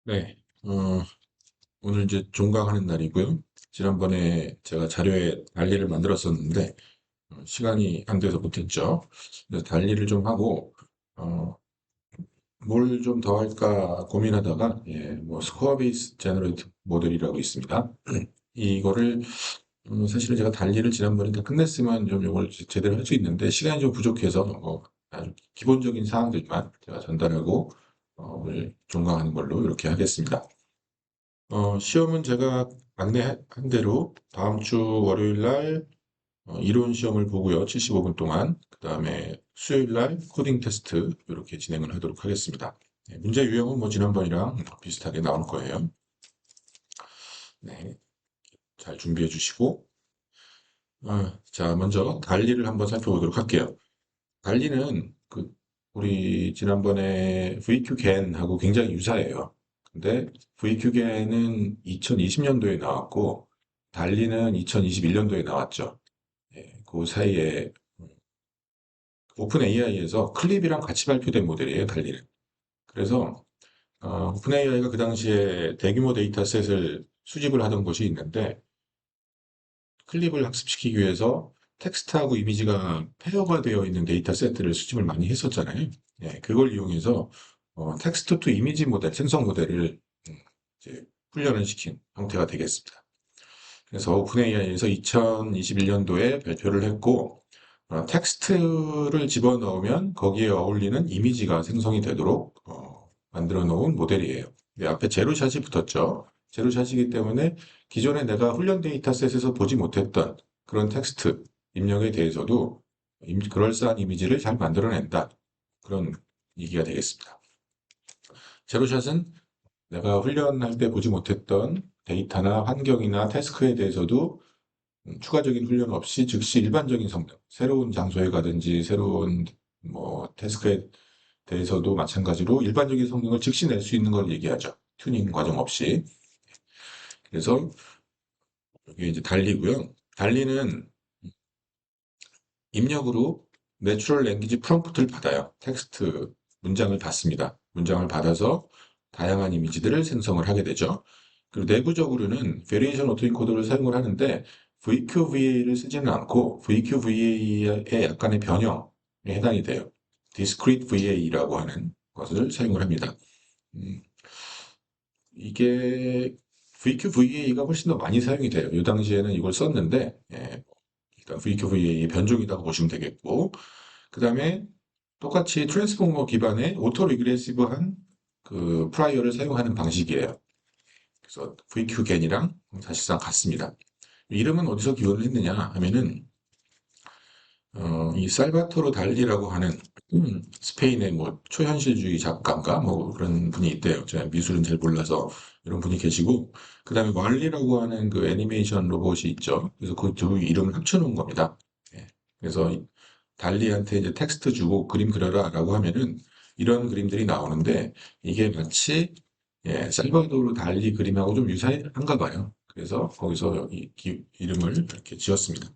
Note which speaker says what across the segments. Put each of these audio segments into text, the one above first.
Speaker 1: 네, 오늘 이제 종강하는 날이고요. 지난번에 제가 자료에 달리를 만들었었는데, 시간이 안 돼서 못했죠. 그래서 달리를 좀 하고, 어, 뭘 좀 더 할까 고민하다가, 뭐, 스코어 베이스 제너레이트 모델이라고 있습니다. 이거를, 사실은 제가 달리를 지난번에 다 끝냈으면 좀 이걸 제대로 할 수 있는데, 시간이 좀 부족해서, 아주 기본적인 사항들만 제가 전달하고, 오늘 종강하는 걸로 이렇게 하겠습니다. 시험은 제가 안내한 대로 다음 주 월요일 날 이론 시험을 보고요. 75분 동안. 그 다음에 수요일 날 코딩 테스트 이렇게 진행을 하도록 하겠습니다. 네, 문제 유형은 뭐 지난번이랑 비슷하게 나올 거예요. 네, 잘 준비해 주시고. 자, 먼저 달리를 한번 살펴보도록 할게요. 달리는 우리 지난번에 VQGAN하고 굉장히 유사해요. 근데 VQGAN은 2020년도에 나왔고, 달리는 2021년도에 나왔죠. 그 사이에 오픈 AI에서 클립이랑 같이 발표된 모델이에요, 달리는. 그래서 오픈 AI가 그 당시에 대규모 데이터셋을 수집을 하던 곳이 있는데, 클립을 학습시키기 위해서 텍스트하고 이미지가 페어가 되어 있는 데이터셋들을 수집을 많이 했었잖아요. 그걸 이용해서 텍스트 투 이미지 모델, 생성 모델을 이제 훈련을 시킨 형태가 되겠습니다. 그래서 오픈AI에서 2021년도에 발표를 했고, 텍스트를 집어넣으면 거기에 어울리는 이미지가 생성이 되도록 만들어 놓은 모델이에요. 앞에 제로샷이 붙었죠. 제로샷이기 때문에 기존에 내가 훈련 데이터셋에서 보지 못했던 그런 텍스트 입력에 대해서도 그럴싸한 이미지를 잘 만들어낸다. 그런 얘기가 되겠습니다. 제로샷은 내가 훈련할 때 보지 못했던 데이터나 환경이나 태스크에 대해서도 추가적인 훈련 없이 즉시 일반적인 성능, 새로운 장소에 가든지 새로운 뭐 태스크에 대해서도 마찬가지로 일반적인 성능을 즉시 낼 수 있는 걸 얘기하죠. 튜닝 과정 없이. 그래서 이게 이제 달리고요. 달리는 입력으로 내추럴 랭귀지 프롬프트를 받아요. 텍스트 문장을 받습니다. 문장을 받아서 다양한 이미지들을 생성을 하게 되죠. 그리고 내부적으로는 베리에이션 오토인코더를 사용을 하는데 VQVA를 쓰지는 않고 VQVA의 약간의 변형에 해당이 돼요. Discrete VA라고 하는 것을 사용을 합니다. 음, 이게 VQVA가 훨씬 더 많이 사용이 돼요. 이 당시에는 이걸 썼는데, 그러니까 VQVA의 변종이라고 보시면 되겠고, 그 다음에 똑같이 트랜스포머 기반의 오토 리그레시브한 그 프라이어를 사용하는 방식이에요. 그래서 VQGAN이랑 사실상 같습니다. 이름은 어디서 기원을 했느냐 하면은 이 살바토르 달리라고 하는 스페인의 뭐 초현실주의 작가인가 뭐 그런 분이 있대요. 제가 미술은 잘 몰라서 이런 분이 계시고 그다음에 왈리라고 하는 그 애니메이션 로봇이 있죠. 그래서 그 두 이름을 합쳐놓은 겁니다. 그래서 달리한테 이제 텍스트 주고 그림 그려라라고 하면은 이런 그림들이 나오는데 이게 마치 살바도르 달리 그림하고 좀 유사한가 봐요. 그래서 거기서 이름을 이렇게 지었습니다.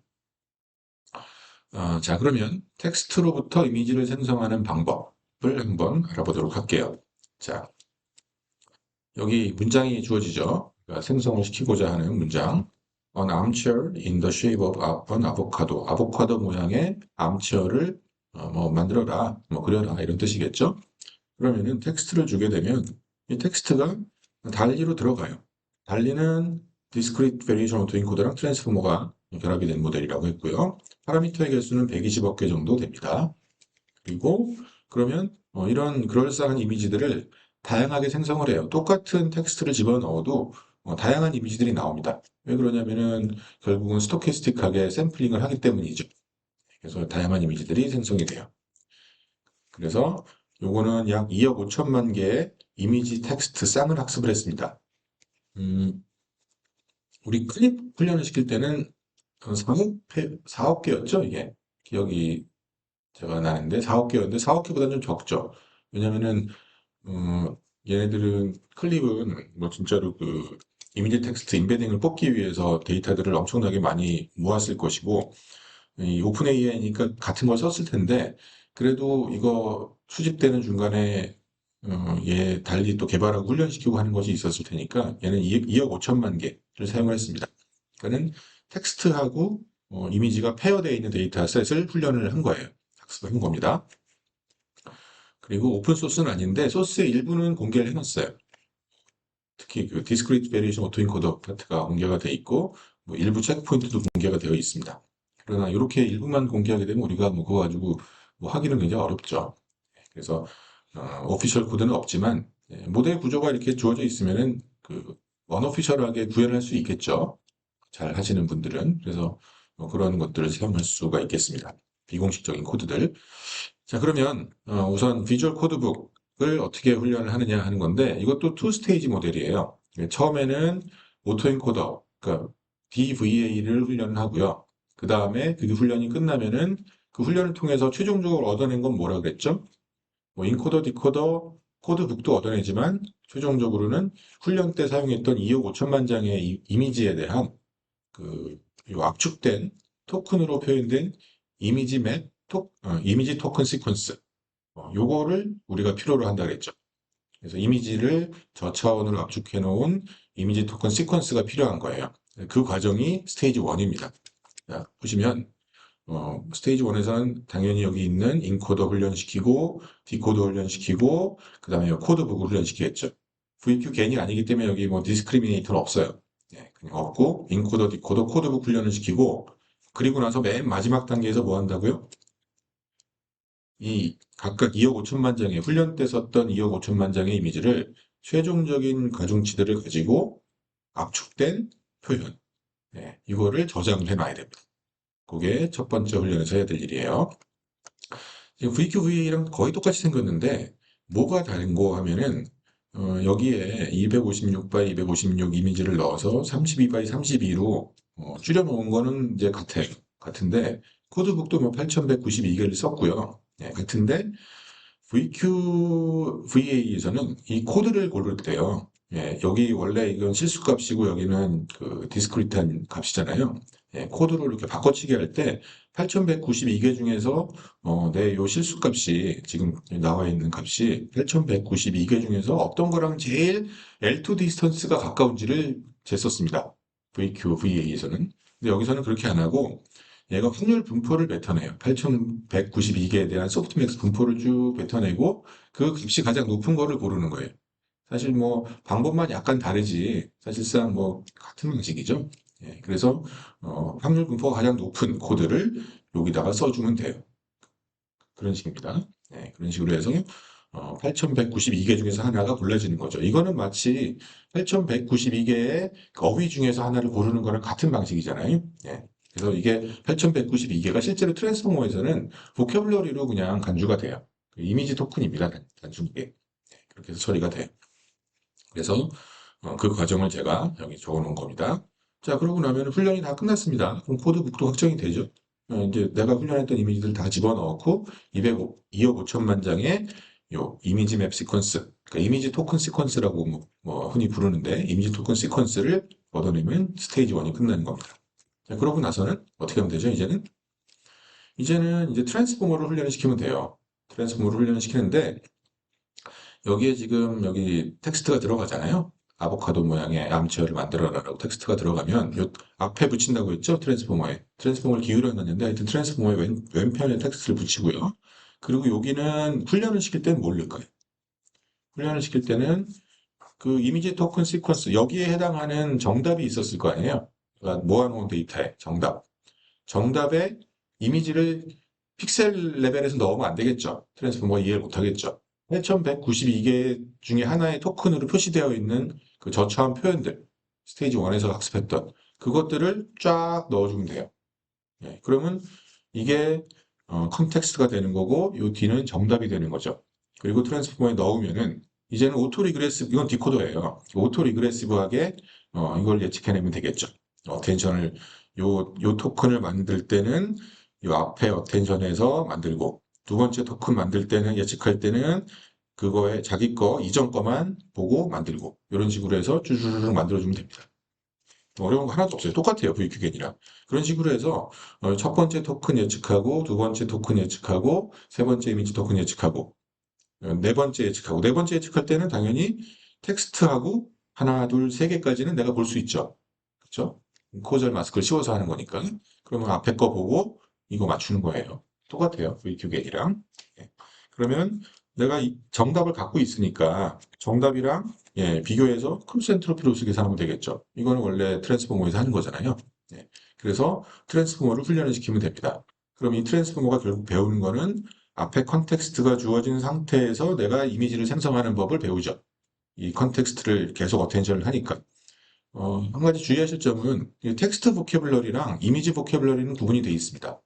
Speaker 1: 자, 그러면 텍스트로부터 이미지를 생성하는 방법을 한번 알아보도록 할게요. 자, 여기 문장이 주어지죠. 그러니까 생성을 시키고자 하는 문장. An armchair in the shape of an avocado. 아보카도 모양의 암체어를 뭐 만들어라, 뭐 그려라 이런 뜻이겠죠. 그러면은 텍스트를 주게 되면 이 텍스트가 달리로 들어가요. 달리는 Discrete Variation Autoencoder랑 트랜스포머가 결합이 된 모델이라고 했고요. 파라미터의 개수는 120억 개 정도 됩니다. 그리고 그러면 이런 그럴싸한 이미지들을 다양하게 생성을 해요. 똑같은 텍스트를 집어넣어도 다양한 이미지들이 나옵니다. 왜 그러냐면은 결국은 스토캐스틱하게 샘플링을 하기 때문이죠. 그래서 다양한 이미지들이 생성이 돼요. 그래서 요거는 약 2억 5천만 개의 이미지 텍스트 쌍을 학습을 했습니다. 음, 우리 클립 훈련을 시킬 때는 4억 개였죠, 이게. 기억이 제가 나는데 4억 개였는데 4억 개보다는 좀 적죠. 왜냐면은 얘네들은 클립은 뭐 진짜로 그 이미지 텍스트 임베딩을 뽑기 위해서 데이터들을 엄청나게 많이 모았을 것이고 이 오픈 AI니까 같은 걸 썼을 텐데 그래도 이거 수집되는 중간에 얘 달리 또 개발하고 훈련시키고 하는 것이 있었을 테니까 얘는 2억 5천만 개를 사용을 했습니다. 그러니까는 텍스트하고 이미지가 페어되어 있는 데이터셋을 훈련을 한 거예요. 학습한 겁니다. 그리고 오픈 소스는 아닌데 소스의 일부는 공개를 해놨어요. 특히 그 디스크리트 베리에이션 오토인코더 파트가 공개가 돼 있고 뭐 일부 체크포인트도 공개가 되어 있습니다. 그러나 이렇게 일부만 공개하게 되면 우리가 뭐 그거 가지고 뭐 하기는 굉장히 어렵죠. 그래서 오피셜 코드는 없지만 모델 구조가 이렇게 주어져 있으면은 그 언오피셜하게 구현할 수 있겠죠. 잘 하시는 분들은. 그래서 그런 것들을 사용할 수가 있겠습니다. 비공식적인 코드들. 자, 그러면 우선 비주얼 코드북을 어떻게 훈련을 하느냐 하는 건데 이것도 투 스테이지 모델이에요. 처음에는 오토엔코더, 그러니까 DVA를 훈련을 하고요. 그 다음에 그 훈련이 끝나면은 그 훈련을 통해서 최종적으로 얻어낸 건 뭐라 그랬죠? 뭐 인코더, 디코더, 코드북도 얻어내지만 최종적으로는 훈련 때 사용했던 2억 5천만 장의 이미지에 대한 요 압축된 토큰으로 표현된 이미지 맵, 이미지 토큰 시퀀스. 요거를 우리가 필요로 한다 그랬죠. 그래서 이미지를 저차원으로 압축해 놓은 이미지 토큰 시퀀스가 필요한 거예요. 그 과정이 스테이지 1입니다. 자, 보시면 스테이지 1에서는 당연히 여기 있는 인코더 훈련시키고 디코더 훈련시키고 그 다음에 코드북을 훈련시키겠죠. VQ 겐이 아니기 때문에 여기 뭐 디스크리미네이터는 없어요. 예, 그냥 없고 인코더, 디코더, 코드북 훈련을 시키고 그리고 나서 맨 마지막 단계에서 뭐 한다고요? 이 각각 2억 5천만 장의 훈련 때 썼던 2억 5천만 장의 이미지를 최종적인 가중치들을 가지고 압축된 표현, 이거를 저장해 놔야 됩니다. 그게 첫 번째 훈련에서 해야 될 일이에요. 지금 VQVA랑 거의 똑같이 생겼는데 뭐가 다른 거 하면은 여기에 256 x 256 이미지를 넣어서 32 x 32로 줄여 놓은 거는 이제 같아요. 같은데 코드북도 뭐 8192개를 썼고요. 같은데 VQVA에서는 이 코드를 고를 때요. 여기 원래 이건 실수값이고 여기는 그 디스크리트한 값이잖아요. 코드를 이렇게 바꿔치기 할 때 8192개 중에서 내 요 실수값이 지금 나와 있는 값이 8192개 중에서 어떤 거랑 제일 L2 디스턴스가 가까운지를 쟀었습니다. VQVA에서는. 근데 여기서는 그렇게 안 하고 얘가 확률 분포를 뱉어내요. 8192개에 대한 소프트맥스 분포를 쭉 뱉어내고 그 값이 가장 높은 거를 고르는 거예요. 사실 뭐 방법만 약간 다르지 사실상 뭐 같은 방식이죠. 그래서 확률 분포가 가장 높은 코드를 여기다가 써주면 돼요. 그런 식입니다. 그런 식으로 해서 8192개 중에서 하나가 골라지는 거죠. 이거는 마치 8192개의 어휘 중에서 하나를 고르는 거랑 같은 방식이잖아요. 그래서 이게 8192개가 실제로 트랜스포머에서는 보캐블러리로 그냥 간주가 돼요. 그 이미지 토큰입니다. 단순하게. 그렇게 해서 처리가 돼요. 그래서 그 과정을 제가 여기 적어 놓은 겁니다. 자, 그러고 나면 훈련이 다 끝났습니다. 그럼 코드북도 확정이 되죠. 이제 내가 훈련했던 이미지들 다 집어넣고 2억 5천만 장의 요 이미지 맵 시퀀스, 그러니까 이미지 토큰 시퀀스라고 뭐 흔히 부르는데 이미지 토큰 시퀀스를 얻어내면 스테이지 1이 끝나는 겁니다. 자, 그러고 나서는 어떻게 하면 되죠? 이제는 이제 트랜스포머를 훈련을 시키면 돼요. 트랜스포머를 훈련을 시키는데 여기에 지금 여기 텍스트가 들어가잖아요. 아보카도 모양의 암체어를 만들어라라고 텍스트가 들어가면 요 앞에 붙인다고 했죠? 트랜스포머에. 트랜스포머를 기울여 놨는데 하여튼 트랜스포머의 왼편에 텍스트를 붙이고요. 그리고 여기는 훈련을 시킬 때는 뭘 넣을까요? 훈련을 시킬 때는 그 이미지 토큰 시퀀스 여기에 해당하는 정답이 있었을 거 아니에요? 그러니까 모아놓은 데이터에 정답. 정답에 이미지를 픽셀 레벨에서 넣으면 안 되겠죠. 트랜스포머가 이해를 못 하겠죠. 8192개 중에 하나의 토큰으로 표시되어 있는 그 저차원 표현들, 스테이지 1에서 학습했던 그것들을 쫙 넣어주면 돼요. 그러면 이게 컨텍스트가 되는 거고, 요 뒤는 정답이 되는 거죠. 그리고 트랜스포머에 넣으면은 이제는 오토 리그레시브, 이건 디코더예요. 오토 리그레시브하게 이걸 예측해내면 되겠죠. 어텐션을 요 토큰을 만들 때는 요 앞에 어텐션에서 만들고 두 번째 토큰 만들 때는 예측할 때는 그거에 자기 거 이전 거만 보고 만들고 이런 식으로 해서 쭈쭈쭈 만들어주면 됩니다. 어려운 거 하나도 없어요. 똑같아요. VQ겐이랑. 그런 식으로 해서 첫 번째 토큰 예측하고 두 번째 토큰 예측하고 세 번째 이미지 토큰 예측하고 네 번째 예측하고 네 번째 예측할 때는 당연히 텍스트하고 하나, 둘, 세 개까지는 내가 볼 수 있죠. 그렇죠? 코절 마스크를 씌워서 하는 거니까. 그러면 앞에 거 보고 이거 맞추는 거예요. 똑같아요. VQGA랑. 그러면 내가 이 정답을 갖고 있으니까 정답이랑 비교해서 크로스 엔트로피 로스 계산하면 되겠죠. 이거는 원래 트랜스포머에서 하는 거잖아요. 그래서 트랜스포머를 훈련을 시키면 됩니다. 그럼 이 트랜스포머가 결국 배우는 거는 앞에 컨텍스트가 주어진 상태에서 내가 이미지를 생성하는 법을 배우죠. 이 컨텍스트를 계속 어텐션을 하니까. 한 가지 주의하실 점은 이 텍스트 보캐블러리랑 이미지 보캐블러리는 구분이 되어 있습니다.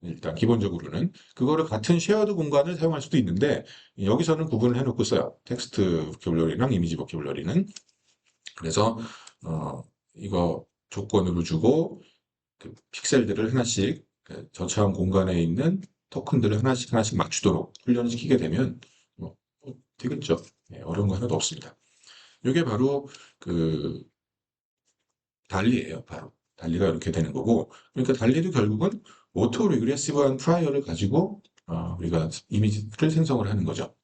Speaker 1: 일단 기본적으로는 그거를 같은 쉐어드 공간을 사용할 수도 있는데 여기서는 구분을 해놓고 써요. 텍스트 보캐블러리랑 이미지 보캐블러리는. 그래서 이거 조건으로 주고 그 픽셀들을 하나씩 저차원 공간에 있는 토큰들을 하나씩 하나씩 맞추도록 훈련시키게 되면 되겠죠. 어려운 거 하나도 없습니다. 이게 바로 그 달리예요. 바로 달리가 이렇게 되는 거고, 그러니까 달리도 결국은 오토 리그레시브한 프라이어를 가지고 우리가 이미지를 생성을 하는 거죠.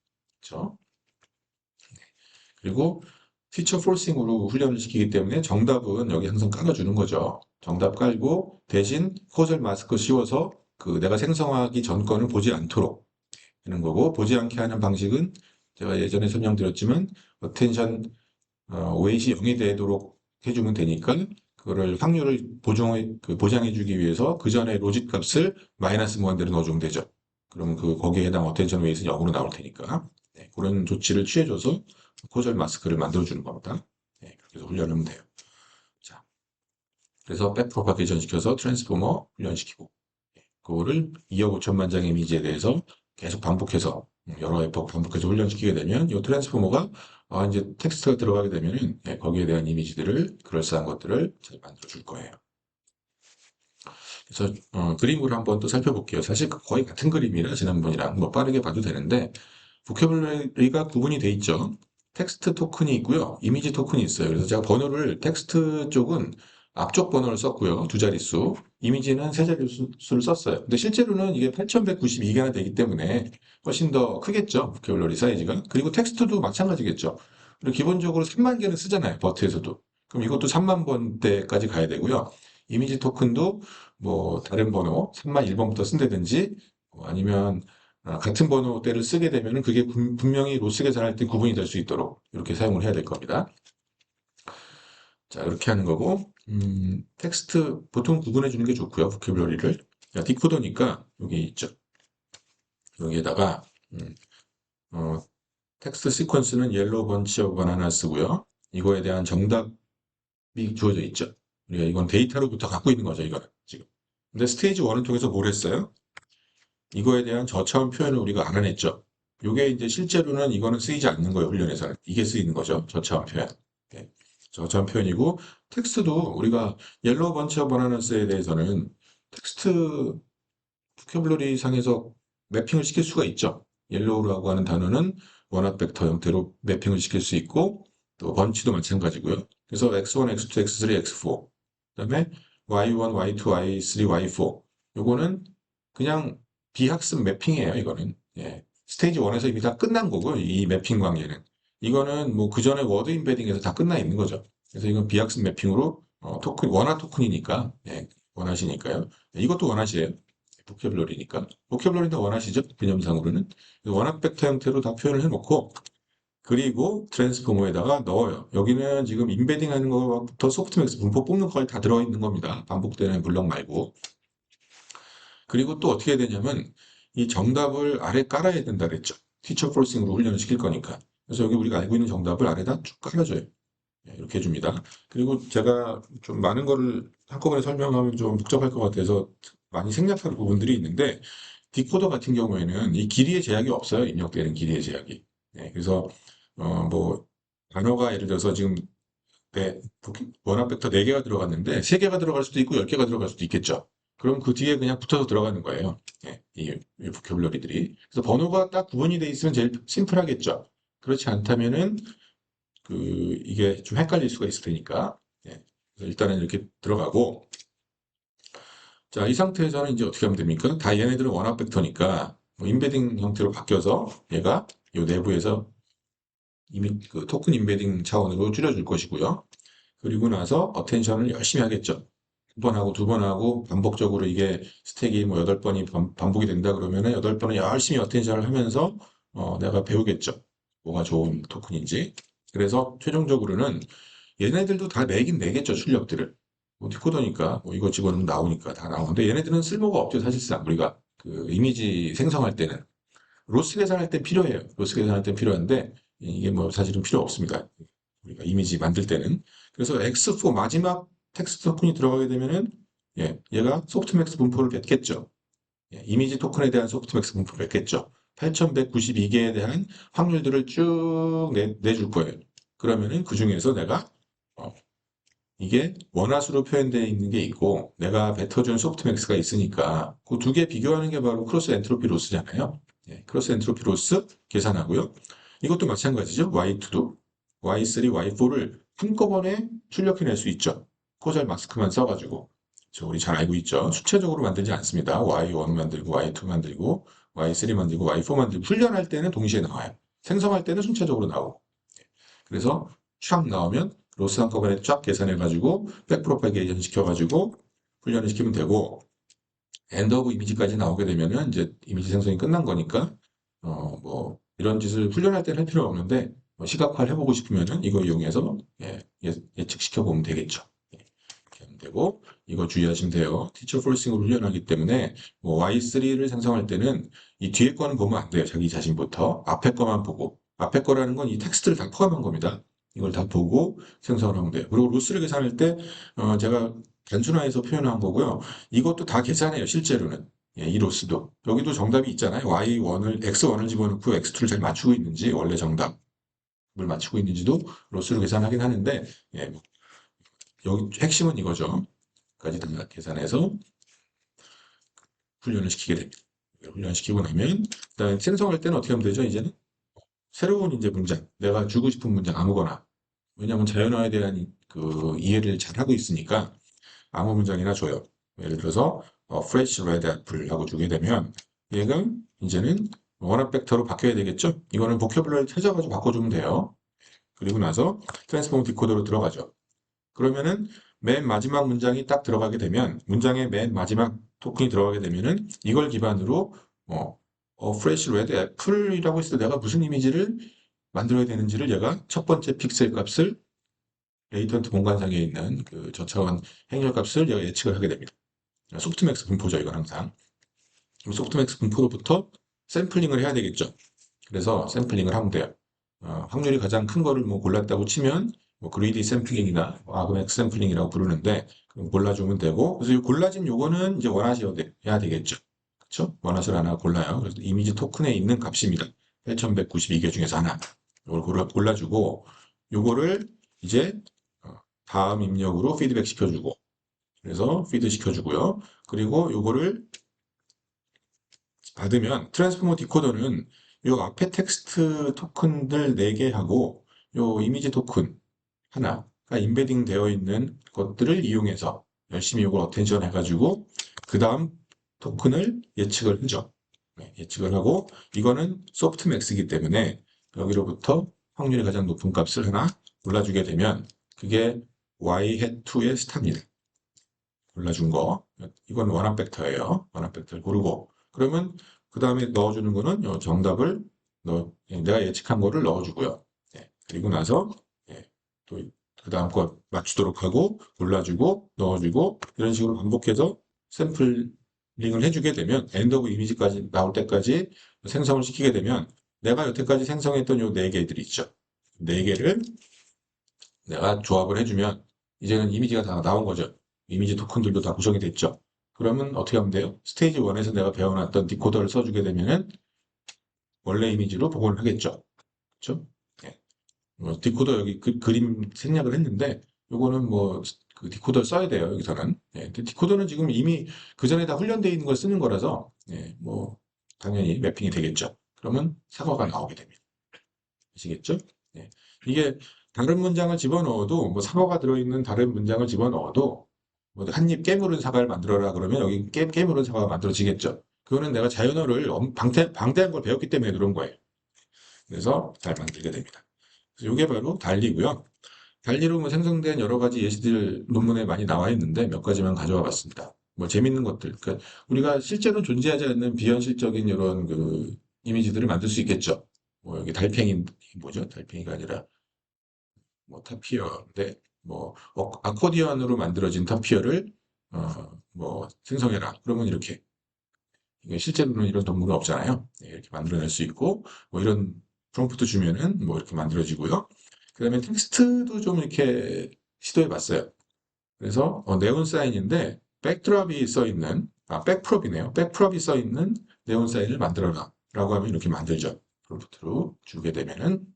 Speaker 1: 그렇죠? 그리고 피처 포싱으로 훈련을 시키기 때문에 정답은 여기 항상 깔아주는 거죠. 정답 깔고 대신 코절 마스크 씌워서 그 내가 생성하기 전 거는 보지 않도록 하는 거고, 보지 않게 하는 방식은 제가 예전에 설명드렸지만 어텐션 웨이시 0이 되도록 해주면 되니까 그거를 확률을 보장해주기 위해서 그 전에 로짓 값을 마이너스 무한대로 넣어주면 되죠. 그러면 거기에 해당 어텐션 웨이스는 0으로 나올 테니까 그런 조치를 취해줘서 코절 마스크를 만들어주는 겁니다. 그렇게 해서 훈련하면 돼요. 자, 그래서 백 프로파게이션 시켜서 트랜스포머 훈련시키고 그거를 2억 5천만 장의 이미지에 대해서 계속 반복해서 여러 에포 반복해서 훈련시키게 되면 이 트랜스포머가 이제 텍스트가 들어가게 되면은 거기에 대한 이미지들을 그럴싸한 것들을 잘 만들어 줄 거예요. 그래서 그림으로 한번 또 살펴볼게요. 사실 거의 같은 그림이라 지난번이랑 뭐 빠르게 봐도 되는데 보캐블러리가 구분이 돼 있죠. 텍스트 토큰이 있고요. 이미지 토큰이 있어요. 그래서 제가 번호를 텍스트 쪽은 앞쪽 번호를 썼고요. 두 자릿수. 이미지는 세 자릿수를 썼어요. 근데 실제로는 이게 8192개나 되기 때문에 훨씬 더 크겠죠. 보캐블러리 사이즈가. 그리고 텍스트도 마찬가지겠죠. 그리고 기본적으로 3만 개는 쓰잖아요. 버트에서도. 그럼 이것도 3만 번대까지 가야 되고요. 이미지 토큰도 뭐 다른 번호 3만 1번부터 쓴다든지 아니면 같은 번호대를 쓰게 되면 그게 분명히 로스 계산할 때 구분이 될 수 있도록 이렇게 사용을 해야 될 겁니다. 자, 이렇게 하는 거고, 텍스트 보통 구분해 주는 게 좋고요. 보캐블러리를. 자, 디코더니까 여기 있죠. 여기에다가, 어, 텍스트 시퀀스는 옐로우 번치 오브 바나나 쓰고요. 이거에 대한 정답이 주어져 있죠. 우리가 이건 데이터로부터 갖고 있는 거죠, 이거는 지금. 근데 스테이지 1을 통해서 뭘 했어요? 이거에 대한 저차원 표현을 우리가 알아냈죠. 이게 이제 실제로는 이거는 쓰이지 않는 거예요, 훈련에서는. 이게 쓰이는 거죠, 저차원 표현. 네. 저차원 표현이고, 텍스트도 우리가 옐로우 번치 오브 바나나스에 대해서는 텍스트 보캐블러리 상에서 매핑을 시킬 수가 있죠. 옐로우라고 하는 단어는 원합 벡터 형태로 매핑을 시킬 수 있고, 또 번치도 마찬가지고요. 그래서 x1, x2, x3, x4, 그다음에 y1, y2, y3, y4. 요거는 그냥 비학습 매핑이에요, 이거는. 스테이지 1에서 이미 다 끝난 거고, 이 매핑 관계는. 이거는 뭐 그 전에 워드 임베딩에서 다 끝나 있는 거죠. 그래서 이건 비학습 매핑으로, 원화 토큰이니까, 원하시니까요. 이것도 원하시래요. 보캐블러리니까. 보캐블러리도 원하시죠? 개념상으로는. 원합 벡터 형태로 다 표현을 해놓고, 그리고 트랜스포머에다가 넣어요. 여기는 지금 임베딩 하는 것부터 소프트맥스 분포 뽑는 것까지 다 들어있는 겁니다. 반복되는 블럭 말고. 그리고 또 어떻게 되냐면 이 정답을 아래 깔아야 된다 그랬죠. 티처 포싱으로 훈련을 시킬 거니까. 그래서 여기 우리가 알고 있는 정답을 아래다 쭉 깔아줘요. 이렇게 해줍니다. 그리고 제가 좀 많은 거를 한꺼번에 설명하면 좀 복잡할 것 같아서 많이 생략할 부분들이 있는데 디코더 같은 경우에는 이 길이의 제약이 없어요. 입력되는 길이의 제약이. 그래서 뭐 단어가 예를 들어서 지금 원합 벡터 4개가 들어갔는데 3개가 들어갈 수도 있고 10개가 들어갈 수도 있겠죠. 그럼 그 뒤에 그냥 붙어서 들어가는 거예요. 이 보캐블러리들이. 그래서 번호가 딱 구분이 돼 있으면 제일 심플하겠죠. 그렇지 않다면은 이게 좀 헷갈릴 수가 있을 테니까. 그래서 일단은 이렇게 들어가고 자, 이 상태에서는 이제 어떻게 하면 됩니까? 다 얘네들은 원합 벡터니까 뭐 임베딩 형태로 바뀌어서 얘가 이 내부에서 이미 그 토큰 임베딩 차원으로 줄여줄 것이고요. 그리고 나서 어텐션을 열심히 하겠죠. 두 번 하고 두 번 하고 반복적으로 이게 스택이 뭐 8번이 반복이 된다 그러면은 8번을 열심히 어텐션을 하면서 내가 배우겠죠. 뭐가 좋은 토큰인지. 그래서 최종적으로는 얘네들도 다 내긴 내겠죠, 출력들을. 뭐 디코더니까 뭐 이거 집어넣으면 나오니까 다 나오는데 얘네들은 쓸모가 없죠, 사실상. 우리가 그 이미지 생성할 때는 로스 계산할 때 필요해요. 로스 계산할 때 필요한데 이게 뭐 사실은 필요 없습니다. 우리가 이미지 만들 때는. 그래서 X4 마지막 텍스트 토큰이 들어가게 되면은 얘가 소프트맥스 분포를 뱉겠죠. 이미지 토큰에 대한 소프트맥스 분포를 뱉겠죠. 8192개에 대한 확률들을 쭉 내줄 거예요. 그러면은 그 중에서 내가 어, 이게 원화수로 표현되어 있는 게 있고 내가 뱉어준 소프트맥스가 있으니까 그 두 개 비교하는 게 바로 크로스 엔트로피 로스잖아요. 크로스 엔트로피 로스 계산하고요. 이것도 마찬가지죠. Y2도 Y3, Y4를 한꺼번에 출력해낼 수 있죠. 코잘 마스크만 써가지고. 우리 잘 알고 있죠. 수체적으로 만들지 않습니다. Y1 만들고 Y2 만들고 Y3 만들고 Y4 만들고 훈련할 때는 동시에 나와요. 생성할 때는 순차적으로 나오고. 그래서 촥 나오면 로스 한꺼번에 쫙 계산해가지고 백프로파게이션 시켜가지고 훈련을 시키면 되고 엔드 오브 이미지까지 나오게 되면은 이제 이미지 생성이 끝난 거니까 뭐 이런 짓을 훈련할 때는 할 필요 없는데 뭐 시각화를 해보고 싶으면은 이거 이용해서 예측시켜 보면 되겠죠. 이렇게 하면 되고 이거 주의하시면 돼요. 티처 포스팅으로 훈련하기 때문에 뭐 Y3를 생성할 때는 이 뒤에 거는 보면 안 돼요. 자기 자신부터 앞에 거만 보고 앞에 거라는 건 이 텍스트를 다 포함한 겁니다. 이걸 다 보고 생성을 하면 돼요. 그리고 로스를 계산할 때 제가 단순화해서 표현한 거고요. 이것도 다 계산해요. 실제로는. 이 로스도. 여기도 정답이 있잖아요. Y1을, X1을 집어넣고 X2를 잘 맞추고 있는지, 원래 정답을 맞추고 있는지도 로스로 계산하긴 하는데, 뭐 여기 핵심은 이거죠. 까지 다 계산해서 훈련을 시키게 됩니다. 훈련시키고 나면, 그다음에 생성할 때는 어떻게 하면 되죠? 이제는 새로운 이제 문장, 내가 주고 싶은 문장 아무거나. 왜냐하면 자연어에 대한 그 이해를 잘 하고 있으니까 아무 문장이나 줘요. 예를 들어서 fresh red apple 하고 주게 되면 얘가 이제는 원합 벡터로 바뀌어야 되겠죠? 이거는 보캐블러리 찾아가지고 바꿔주면 돼요. 그리고 나서 트랜스포머 디코더로 들어가죠. 그러면은 맨 마지막 문장이 딱 들어가게 되면 문장의 맨 마지막 토큰이 들어가게 되면은 이걸 기반으로 fresh red apple이라고 했을 때 내가 무슨 이미지를 만들어야 되는지를 얘가 첫 번째 픽셀 값을 레이턴트 공간상에 있는 그 저차원 행렬 값을 얘가 예측을 하게 됩니다. 소프트맥스 분포죠, 이건 항상. 소프트맥스 분포로부터 샘플링을 해야 되겠죠. 그래서 샘플링을 하면 돼요. 확률이 가장 큰 거를 뭐 골랐다고 치면 뭐 그리디 샘플링이나 아그맥 샘플링이라고 부르는데 골라주면 되고 그래서 이 골라진 요거는 이제 원하셔야 되겠죠. 그렇죠? 원하시를 하나 골라요. 그래서 이미지 토큰에 있는 값입니다. 8192개 중에서 하나. 이걸 골라주고 요거를 이제 다음 입력으로 피드백 시켜주고 그래서 피드 시켜주고요. 그리고 요거를 받으면 트랜스포머 디코더는 요 앞에 텍스트 토큰들 4개 하고 요 이미지 토큰 하나가 임베딩 되어 있는 것들을 이용해서 열심히 요걸 어텐션 해가지고 그 다음 토큰을 예측을 하죠. 예측을 하고 이거는 소프트맥스이기 때문에 여기로부터 확률이 가장 높은 값을 하나 골라주게 되면 그게 y-2의 스타입니다. 골라준 거. 이건 원합 벡터예요. 원합 벡터를 고르고. 그러면 그 다음에 넣어주는 거는 정답을 내가 예측한 거를 넣어주고요. 그리고 나서 또 그 다음 거 맞추도록 하고 골라주고 넣어주고 이런 식으로 반복해서 샘플링을 해주게 되면 엔드 오브 이미지까지 나올 때까지 생성을 시키게 되면 내가 여태까지 생성했던 요 4개들이 있죠. 4개를 내가 조합을 해주면 이제는 이미지가 다 나온 거죠. 이미지 토큰들도 다 구성이 됐죠. 그러면 어떻게 하면 돼요? 스테이지 1에서 내가 배워놨던 디코더를 써주게 되면은 원래 이미지로 복원을 하겠죠. 그렇죠? 네. 디코더 여기 그림 생략을 했는데 요거는 뭐 그 디코더를 써야 돼요. 여기서는. 근데 디코더는 지금 이미 그 전에 다 훈련되어 있는 걸 쓰는 거라서 뭐 당연히 매핑이 되겠죠. 그러면 사과가 나오게 됩니다. 아시겠죠? 예. 이게 다른 문장을 집어넣어도 뭐 사과가 들어있는 다른 문장을 집어넣어도 뭐 한 입 깨물은 사과를 만들어라 그러면 여기 깨물은 사과가 만들어지겠죠. 그거는 내가 자연어를 방대한 걸 배웠기 때문에 그런 거예요. 그래서 잘 만들게 됩니다. 그래서 이게 바로 달리고요. 달리로 뭐 생성된 여러 가지 예시들 논문에 많이 나와 있는데 몇 가지만 가져와 봤습니다. 뭐 재밌는 것들. 그러니까 우리가 실제로 존재하지 않는 비현실적인 이런 그 이미지들을 만들 수 있겠죠. 뭐 여기 달팽이 뭐죠? 달팽이가 아니라 뭐 타피어인데 뭐 아코디언으로 만들어진 타피어를 뭐 생성해라. 그러면 이렇게 이게 실제로는 이런 동물은 없잖아요. 네, 이렇게 만들어낼 수 있고 뭐 이런 프롬프트 주면은 뭐 이렇게 만들어지고요. 그다음에 텍스트도 좀 이렇게 시도해 봤어요. 그래서 네온 사인인데 백드랍이 써 있는 백프롭이네요. 백프롭이 써 있는 네온 사인을 만들어라 라고 하면 이렇게 만들죠. 프롬프트로 주게 되면은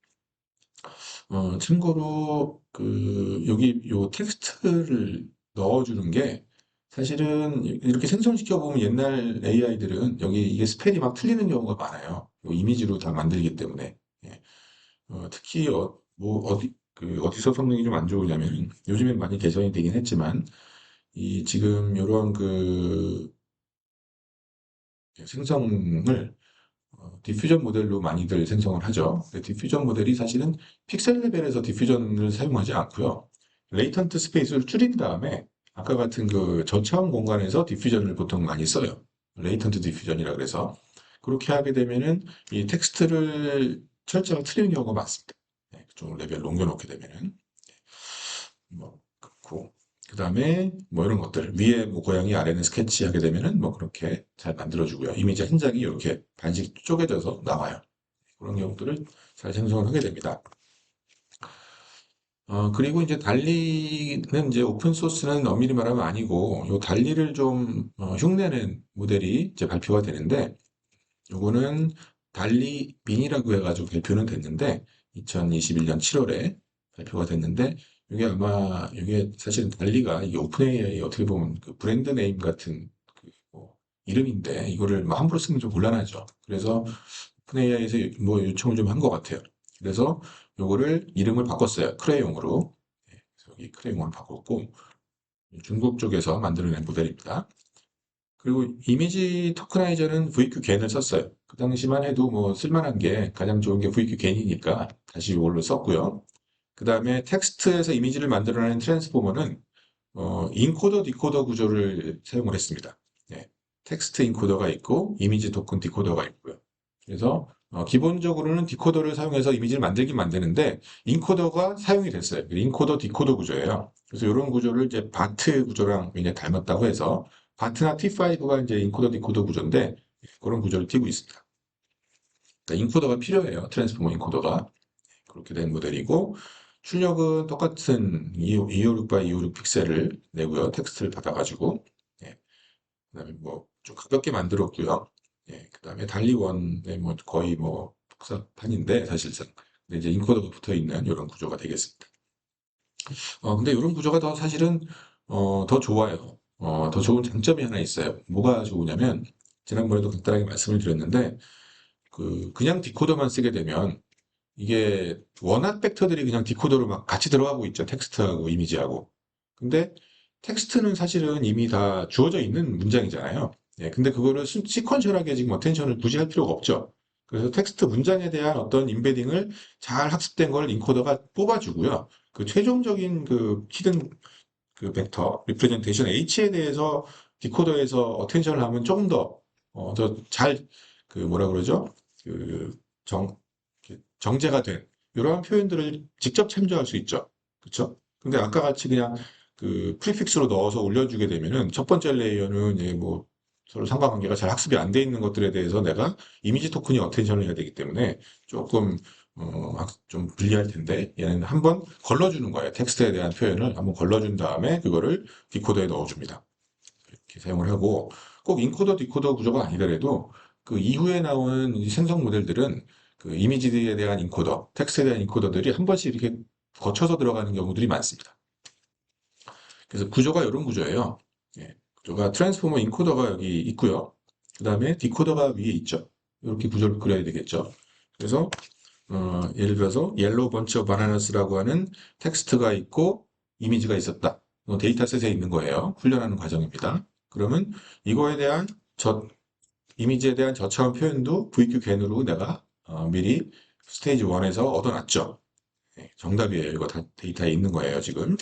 Speaker 1: 참고로 여기 요 텍스트를 넣어주는 게 사실은 이렇게 생성시켜 보면 옛날 AI들은 여기 이게 스펠이 막 틀리는 경우가 많아요. 요 이미지로 다 만들기 때문에. 예. 특히 뭐 어디서 성능이 좀 안 좋으냐면 요즘엔 많이 개선이 되긴 했지만 이 지금 요런 생성을 디퓨전 모델로 많이들 생성을 하죠. 디퓨전 모델이 사실은 픽셀 레벨에서 디퓨전을 사용하지 않고요. 레이턴트 스페이스를 줄인 다음에 아까 같은 그 저차원 공간에서 디퓨전을 보통 많이 써요. 레이턴트 디퓨전이라 그래서 그렇게 하게 되면은 이 텍스트를 철자가 틀리는 경우가 많습니다. 네, 좀 레벨 옮겨놓게 되면은 뭐 그렇고 그 다음에 뭐 이런 것들 위에 뭐 고양이 아래는 스케치 하게 되면은 뭐 그렇게 잘 만들어주고요. 이미지 한 장이 이렇게 반씩 쪼개져서 나와요. 그런 경우들을 잘 생성을 하게 됩니다. 그리고 이제 달리는 이제 오픈 소스는 엄밀히 말하면 아니고 요 달리를 좀 흉내낸 모델이 이제 발표가 되는데 요거는 달리 빈이라고 해가지고 발표는 됐는데 2021년 7월에 발표가 됐는데 이게 아마 이게 사실은 달리가 이게 오픈 AI 어떻게 보면 그 브랜드 네임 같은 뭐 이름인데 이거를 뭐 함부로 쓰면 좀 곤란하죠. 그래서 오픈 AI에서 뭐 요청을 좀 한 것 같아요. 그래서 요거를 이름을 바꿨어요. 크레용으로. 네, 그래서 여기 크레용으로 바꿨고 중국 쪽에서 만들어낸 모델입니다. 그리고 이미지 토크나이저는 VQ 겐을 썼어요. 그 당시만 해도 뭐 쓸만한 게 가장 좋은 게 VQ 겐이니까 다시 이걸로 썼고요. 그 다음에 텍스트에서 이미지를 만들어내는 트랜스포머는 인코더 디코더 구조를 사용을 했습니다. 네, 텍스트 인코더가 있고 이미지 토큰 디코더가 있고요. 그래서 기본적으로는 디코더를 사용해서 이미지를 만들긴 만드는데 인코더가 사용이 됐어요. 인코더 디코더 구조예요. 그래서 이런 구조를 이제 바트 구조랑 굉장히 닮았다고 해서 바트나 T5가 이제 인코더 디코더 구조인데 그런 구조를 띄고 있습니다. 그러니까 인코더가 필요해요. 트랜스포머 인코더가. 그렇게 된 모델이고 출력은 똑같은 256 by 256 픽셀을 내고요. 텍스트를 받아가지고 예, 그다음에 뭐 좀 가볍게 만들었고요. 예, 그다음에 달리원의 뭐 거의 뭐 복사판인데 사실상 근데 이제 인코더가 붙어 있는 이런 구조가 되겠습니다. 근데 이런 구조가 더 사실은 더 좋아요. 더 좋은 장점이 하나 있어요. 뭐가 좋으냐면 지난번에도 간단하게 말씀을 드렸는데 그냥 디코더만 쓰게 되면 이게 워낙 벡터들이 그냥 디코더로 막 같이 들어가고 있죠. 텍스트하고 이미지하고. 근데 텍스트는 사실은 이미 다 주어져 있는 문장이잖아요. 예, 근데 그거를 시퀀셜하게 지금 어텐션을 굳이 할 필요가 없죠. 그래서 텍스트 문장에 대한 어떤 임베딩을 잘 학습된 걸 인코더가 뽑아주고요. 그 최종적인 그 히든 그 벡터, 리프레젠테이션 H에 대해서 디코더에서 어텐션을 하면 조금 더 잘, 뭐라 그러죠? 그, 정, 정제가 된 이러한 표현들을 직접 참조할 수 있죠. 그렇죠? 근데 아까 같이 그냥 그 프리픽스로 넣어서 올려주게 되면은 첫 번째 레이어는 이제 뭐 서로 상관관계가 잘 학습이 안 돼 있는 것들에 대해서 내가 이미지 토큰이 어텐션을 해야 되기 때문에 조금 좀 불리할 텐데 얘는 한번 걸러주는 거예요. 텍스트에 대한 표현을 한번 걸러준 다음에 그거를 디코더에 넣어줍니다. 이렇게 사용을 하고 꼭 인코더 디코더 구조가 아니더라도 그 이후에 나오는 이 생성 모델들은 그 이미지에 대한 인코더, 텍스트에 대한 인코더들이 한 번씩 이렇게 거쳐서 들어가는 경우들이 많습니다. 그래서 구조가 이런 구조예요. 예, 구조가 트랜스포머 인코더가 여기 있고요. 그 다음에 디코더가 위에 있죠. 이렇게 구조를 그려야 되겠죠. 그래서 예를 들어서 옐로우 번치 오브 바나나스라고 하는 텍스트가 있고 이미지가 있었다. 데이터셋에 있는 거예요. 훈련하는 과정입니다. 그러면 이거에 대한 이미지에 대한 저차원 표현도 VQ 겐으로 내가 미리 스테이지 1에서 얻어놨죠. 예, 정답이에요. 이거 다 데이터에 있는 거예요, 지금.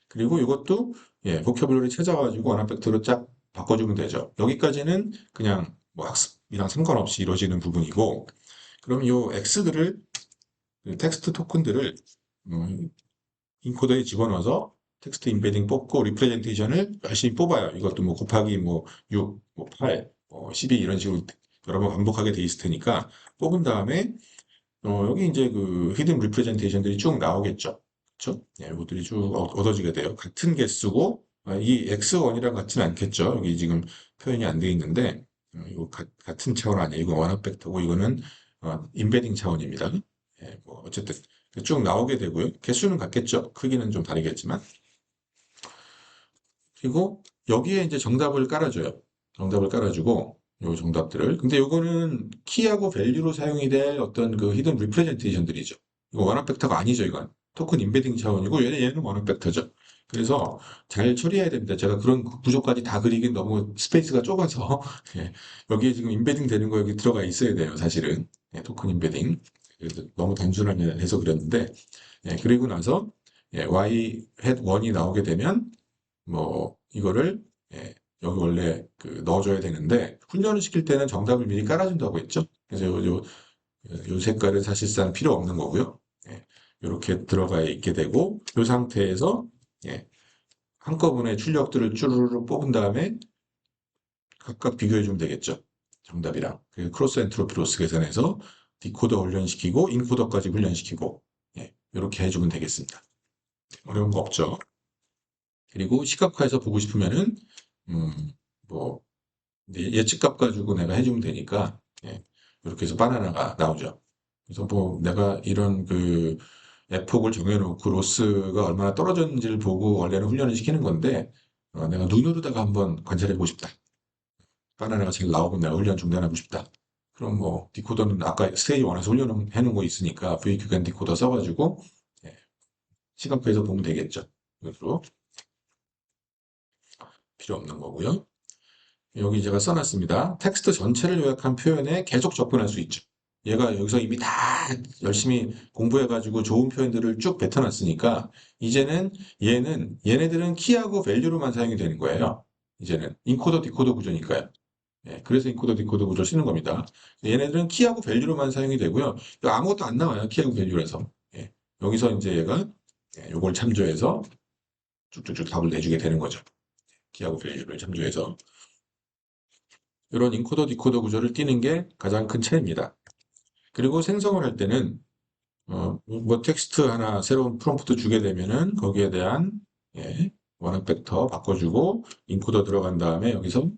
Speaker 1: 그리고 이것도 예, 보캐블러리 찾아가지고 원화 벡터로 쫙 바꿔주면 되죠. 여기까지는 그냥 뭐 학습이랑 상관없이 이루어지는 부분이고, 그럼 요 X들을, 그 텍스트 토큰들을 인코더에 집어넣어서 텍스트 임베딩 뽑고 리프레젠테이션을 열심히 뽑아요. 이것도 뭐 곱하기 뭐 6, 뭐 8, 12 이런 식으로 여러 번 반복하게 돼 있을 테니까 뽑은 다음에 여기 이제 그 히든 리프레젠테이션들이 쭉 나오겠죠. 그렇죠? 네, 이것들이 쭉 얻어지게 돼요. 같은 개수고 이 X1이랑 같지는 않겠죠. 여기 지금 표현이 안 돼 있는데 이거 같은 차원 아니에요. 이거 원합 벡터고 이거는 임베딩 차원입니다. 예, 뭐 어쨌든 쭉 나오게 되고요. 개수는 같겠죠. 크기는 좀 다르겠지만. 그리고 여기에 이제 정답을 깔아줘요. 정답을 깔아주고 요 정답들을. 근데 요거는 키하고 밸류로 사용이 될 어떤 그 히든 리프레젠테이션들이죠. 이거 원합 벡터가 아니죠, 이건. 토큰 임베딩 차원이고 얘는 원합 벡터죠. 그래서 잘 처리해야 됩니다. 제가 그런 구조까지 다 그리긴 너무 스페이스가 좁아서 예, 여기에 지금 임베딩 되는 거 여기 들어가 있어야 돼요, 사실은. 예, 토큰 임베딩. 그래서 너무 단순해서 그렸는데 예, 그리고 나서 예, y hat 1이 나오게 되면 뭐 이거를 예, 여기 원래 그 넣어줘야 되는데 훈련을 시킬 때는 정답을 미리 깔아준다고 했죠. 그래서 요 색깔은 사실상 필요 없는 거고요. 예, 이렇게 들어가 있게 되고 이 상태에서 예, 한꺼번에 출력들을 쭈루루 뽑은 다음에 각각 비교해 주면 되겠죠. 정답이랑. 그리고 크로스 엔트로피 로스 계산해서 디코더 훈련시키고 인코더까지 훈련시키고 예, 이렇게 해주면 되겠습니다. 어려운 거 없죠. 그리고 시각화해서 보고 싶으면은 뭐 예측값 가지고 내가 해주면 되니까 예, 이렇게 해서 바나나가 나오죠. 그래서 뭐 내가 이런 그 F폭을 정해놓고 로스가 얼마나 떨어졌는지를 보고 원래는 훈련을 시키는 건데 내가 눈으로다가 한번 관찰해보고 싶다. 바나나가 잘 나오면 내가 훈련 중단하고 싶다. 그럼 뭐 디코더는 아까 스테이지 1에서 훈련해 놓은 거 있으니까 VQ간 디코더 써가지고 예, 시각화해서 보면 되겠죠. 이것으로 필요 없는 거고요. 여기 제가 써놨습니다. 텍스트 전체를 요약한 표현에 계속 접근할 수 있죠. 얘가 여기서 이미 다 열심히 공부해가지고 좋은 표현들을 쭉 뱉어놨으니까 이제는 얘네들은 키하고 밸류로만 사용이 되는 거예요. 이제는 인코더 디코더 구조니까요. 예, 그래서 인코더 디코더 구조를 쓰는 겁니다. 얘네들은 키하고 밸류로만 사용이 되고요. 아무것도 안 나와요. 키하고 밸류라서. 예, 여기서 이제 얘가 요걸 참조해서 쭉쭉쭉 답을 내주게 되는 거죠. 키하고 밸류를 참조해서. 이런 인코더 디코더 구조를 띄는 게 가장 큰 차이입니다. 그리고 생성을 할 때는 뭐 텍스트 하나 새로운 프롬프트 주게 되면은 거기에 대한 예, 원학 벡터 바꿔주고 인코더 들어간 다음에 여기서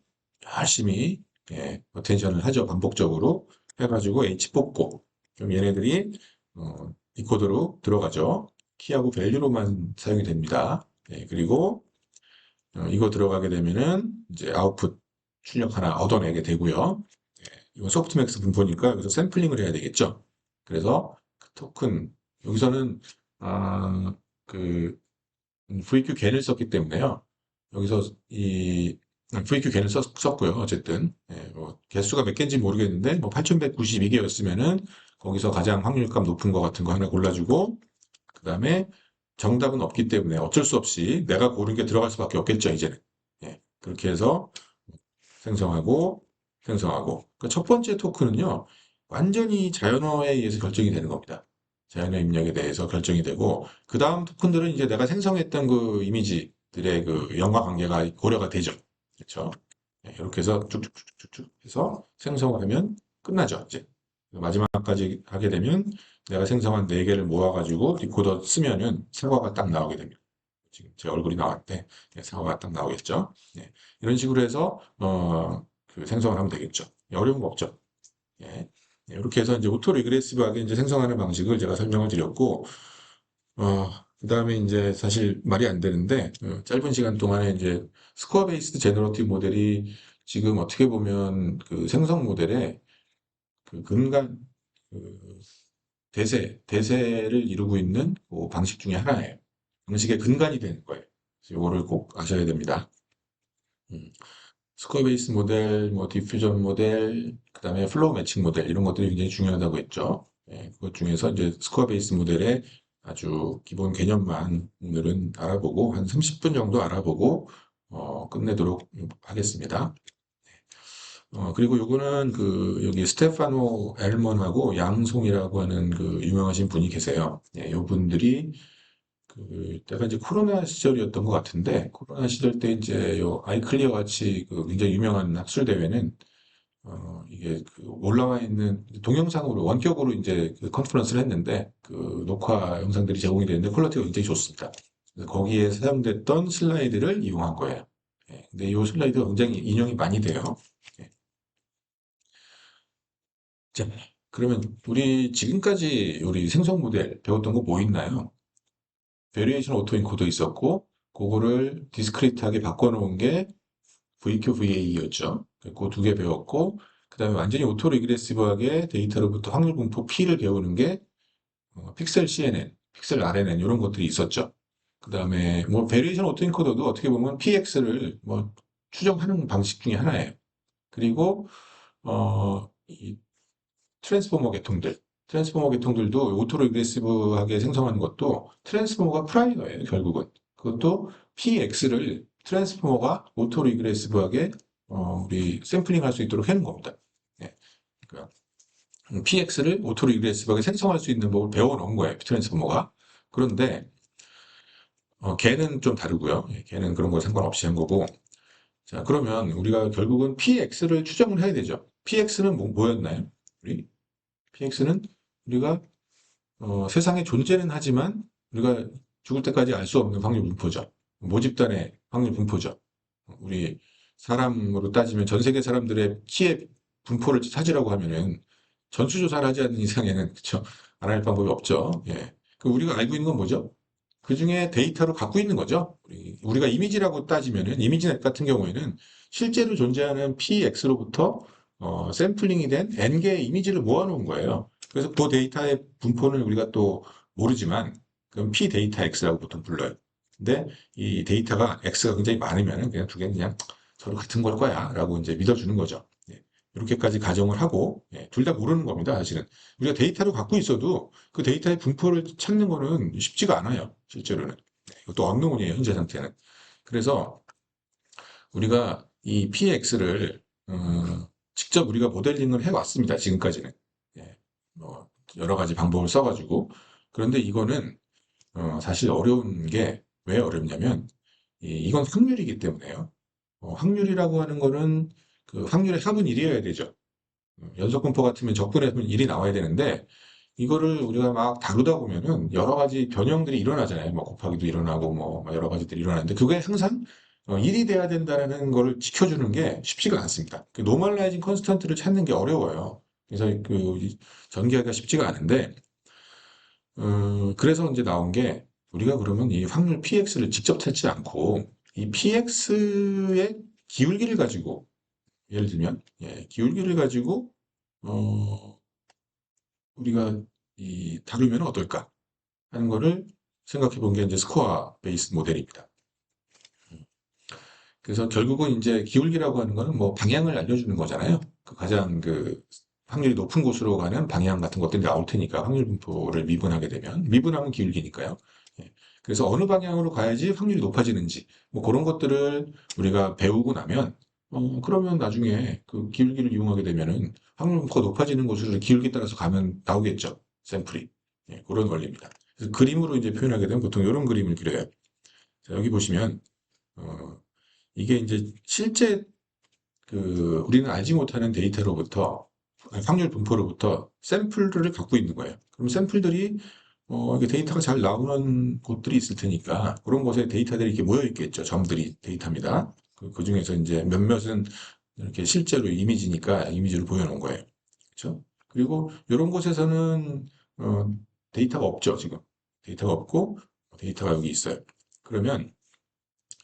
Speaker 1: 열심히 예, 어텐션을 하죠. 반복적으로 해가지고 H 뽑고 그럼 얘네들이 디코더로 들어가죠. 키하고 밸류로만 사용이 됩니다. 예, 그리고 이거 들어가게 되면은 이제 아웃풋 출력 하나 얻어내게 되고요. 예, 이건 소프트맥스 분포니까 여기서 샘플링을 해야 되겠죠. 그래서 그 토큰 여기서는 그 VQ 겐을 썼기 때문에요. 여기서 이 VQ 겐을 썼고요. 어쨌든 뭐 개수가 몇 개인지 모르겠는데 뭐 8192개였으면은 거기서 가장 확률값 높은 거 같은 거 하나 골라주고 그 다음에 정답은 없기 때문에 어쩔 수 없이 내가 고른 게 들어갈 수밖에 없겠죠, 이제는. 예, 그렇게 해서 생성하고, 생성하고. 그러니까 첫 번째 토큰은요, 완전히 자연어에 의해서 결정이 되는 겁니다. 자연어 입력에 대해서 결정이 되고, 그 다음 토큰들은 이제 내가 생성했던 그 이미지들의 그 연관 관계가 고려가 되죠. 그렇죠? 예, 이렇게 해서 쭉쭉쭉쭉 해서 생성을 하면 끝나죠, 이제. 마지막까지 하게 되면 내가 생성한 4개를 모아가지고 디코더 쓰면은 사과가 딱 나오게 됩니다. 지금 제 얼굴이 나왔는데 사과가 딱 나오겠죠. 네. 이런 식으로 해서 그 생성을 하면 되겠죠. 어려운 거 없죠. 예. 네, 이렇게 해서 이제 오토 리그레시브하게 이제 생성하는 방식을 제가 설명을 드렸고 그다음에 이제 사실 말이 안 되는데 짧은 시간 동안에 이제 스코어 베이스드 제너러티브 모델이 지금 어떻게 보면 그 생성 모델의 그 근간 그 대세를 이루고 있는 그 방식 중에 하나예요. 방식의 근간이 되는 거예요. 그래서 이거를 꼭 아셔야 됩니다. 음, 스코어 베이스 모델, 뭐 디퓨전 모델, 그다음에 플로우 매칭 모델 이런 것들이 굉장히 중요하다고 했죠. 예, 그것 중에서 이제 스코어 베이스 모델의 아주 기본 개념만 오늘은 알아보고 한 30분 정도 알아보고 끝내도록 하겠습니다. 그리고 요거는 여기 스테파노 엘먼하고 양송이라고 하는 유명하신 분이 계세요. 예, 요 분들이 때가 이제 코로나 시절이었던 것 같은데, 코로나 시절 때 이제 요 아이클리어 같이 굉장히 유명한 학술 대회는 이게 올라와 있는 동영상으로 원격으로 이제 컨퍼런스를 했는데 녹화 영상들이 제공이 되는데 퀄리티가 굉장히 좋습니다. 그래서 거기에 사용됐던 슬라이드를 이용한 거예요. 예, 근데 이 슬라이드가 굉장히 인용이 많이 돼요. 예. 자, 그러면 우리 지금까지 우리 생성 모델 배웠던 거 뭐 있나요? 베리에이션 오토인코더 있었고, 그거를 디스크리트하게 바꿔놓은 게 VQ, VA였죠. 그 두 개 배웠고, 그 다음에 완전히 오토 리그레시브하게 데이터로부터 확률 분포 P를 배우는 게 픽셀 CNN, 픽셀 RNN 이런 것들이 있었죠. 그 다음에 뭐 베리에이션 오토인코더도 어떻게 보면 PX를 뭐 추정하는 방식 중에 하나예요. 그리고 이 트랜스포머 계통들도 오토 리그레시브하게 생성하는 것도 트랜스포머가 프라이머예요, 결국은. 그것도 PX를 트랜스포머가 오토 리그레시브하게 우리 샘플링 할 수 있도록 해놓은 겁니다. 예, 그러니까 PX를 오토 리그레시브하게 생성할 수 있는 법을 배워놓은 거예요, 트랜스포머가. 그런데 걔는 좀 다르고요. 예, 걔는 그런 거 상관없이 한 거고. 자, 그러면 우리가 결국은 PX를 추정을 해야 되죠. PX는 뭐였나요? 우리 PX는 우리가 세상에 존재는 하지만 우리가 죽을 때까지 알 수 없는 확률 분포죠. 모집단의 확률 분포죠. 우리 사람으로 따지면 전 세계 사람들의 키의 분포를 찾으라고 하면은 전수조사를 하지 않는 이상에는 그쵸 알아낼 방법이 없죠. 예. 우리가 알고 있는 건 뭐죠? 그 중에 데이터로 갖고 있는 거죠. 우리가 이미지라고 따지면은 이미지넷 같은 경우에는 실제로 존재하는 PX로부터 샘플링이 된 N개의 이미지를 모아놓은 거예요. 그래서 그 데이터의 분포는 우리가 또 모르지만 그럼 P 데이터 X라고 보통 불러요. 근데 이 데이터가 X가 굉장히 많으면 그냥 두 개는 그냥 서로 같은 걸 거야 라고 이제 믿어주는 거죠. 예. 이렇게까지 가정을 하고 둘 다 모르는 겁니다. 사실은 우리가 데이터를 갖고 있어도 그 데이터의 분포를 찾는 거는 쉽지가 않아요. 실제로는. 이것도 언노운이에요. 현재 상태는. 그래서 우리가 이 PX를 직접 우리가 모델링을 해왔습니다. 지금까지는. 예, 뭐 여러 가지 방법을 써가지고. 그런데 이거는 사실 어려운 게 왜 어렵냐면 이건 확률이기 때문에요. 확률이라고 하는 거는 확률의 합은 1이어야 되죠. 연속 분포 같으면 적분의 합은 1이 나와야 되는데 이거를 우리가 막 다루다 보면은 여러 가지 변형들이 일어나잖아요. 뭐 곱하기도 일어나고 뭐 여러 가지들이 일어나는데 그게 항상 1이 돼야 된다는 걸 지켜주는 게 쉽지가 않습니다. 노멀라이징 컨스턴트를 찾는 게 어려워요. 그래서 전개하기가 쉽지가 않은데 그래서 이제 나온 게 우리가 그러면 이 확률 PX를 직접 찾지 않고 이 PX의 기울기를 가지고 예를 들면 기울기를 가지고 어, 우리가 다루면 어떨까 하는 거를 생각해 본 게 이제 스코어 베이스 모델입니다. 그래서 결국은 이제 기울기라고 하는 거는 뭐 방향을 알려주는 거잖아요. 가장 확률이 높은 곳으로 가는 방향 같은 것들이 나올 테니까 확률 분포를 미분하게 되면 미분하면 기울기니까요. 예. 그래서 어느 방향으로 가야지 확률이 높아지는지 뭐 그런 것들을 우리가 배우고 나면 그러면 나중에 그 기울기를 이용하게 되면은 확률 분포가 높아지는 곳으로 기울기 따라서 가면 나오겠죠. 샘플이. 예, 그런 원리입니다. 그래서 그림으로 이제 표현하게 되면 보통 이런 그림을 그려요. 자, 여기 보시면 어, 이게 이제 실제 우리는 알지 못하는 데이터로부터 아니, 확률 분포로부터 샘플들을 갖고 있는 거예요. 그럼 샘플들이 이게 데이터가 잘 나오는 곳들이 있을 테니까 그런 곳에 데이터들이 이렇게 모여 있겠죠. 점들이 데이터입니다. 그 중에서 이제 몇몇은 이렇게 실제로 이미지니까 이미지를 보여놓은 거예요. 그렇죠? 그리고 이런 곳에서는 어, 데이터가 없죠. 지금 데이터가 없고 데이터가 여기 있어요. 그러면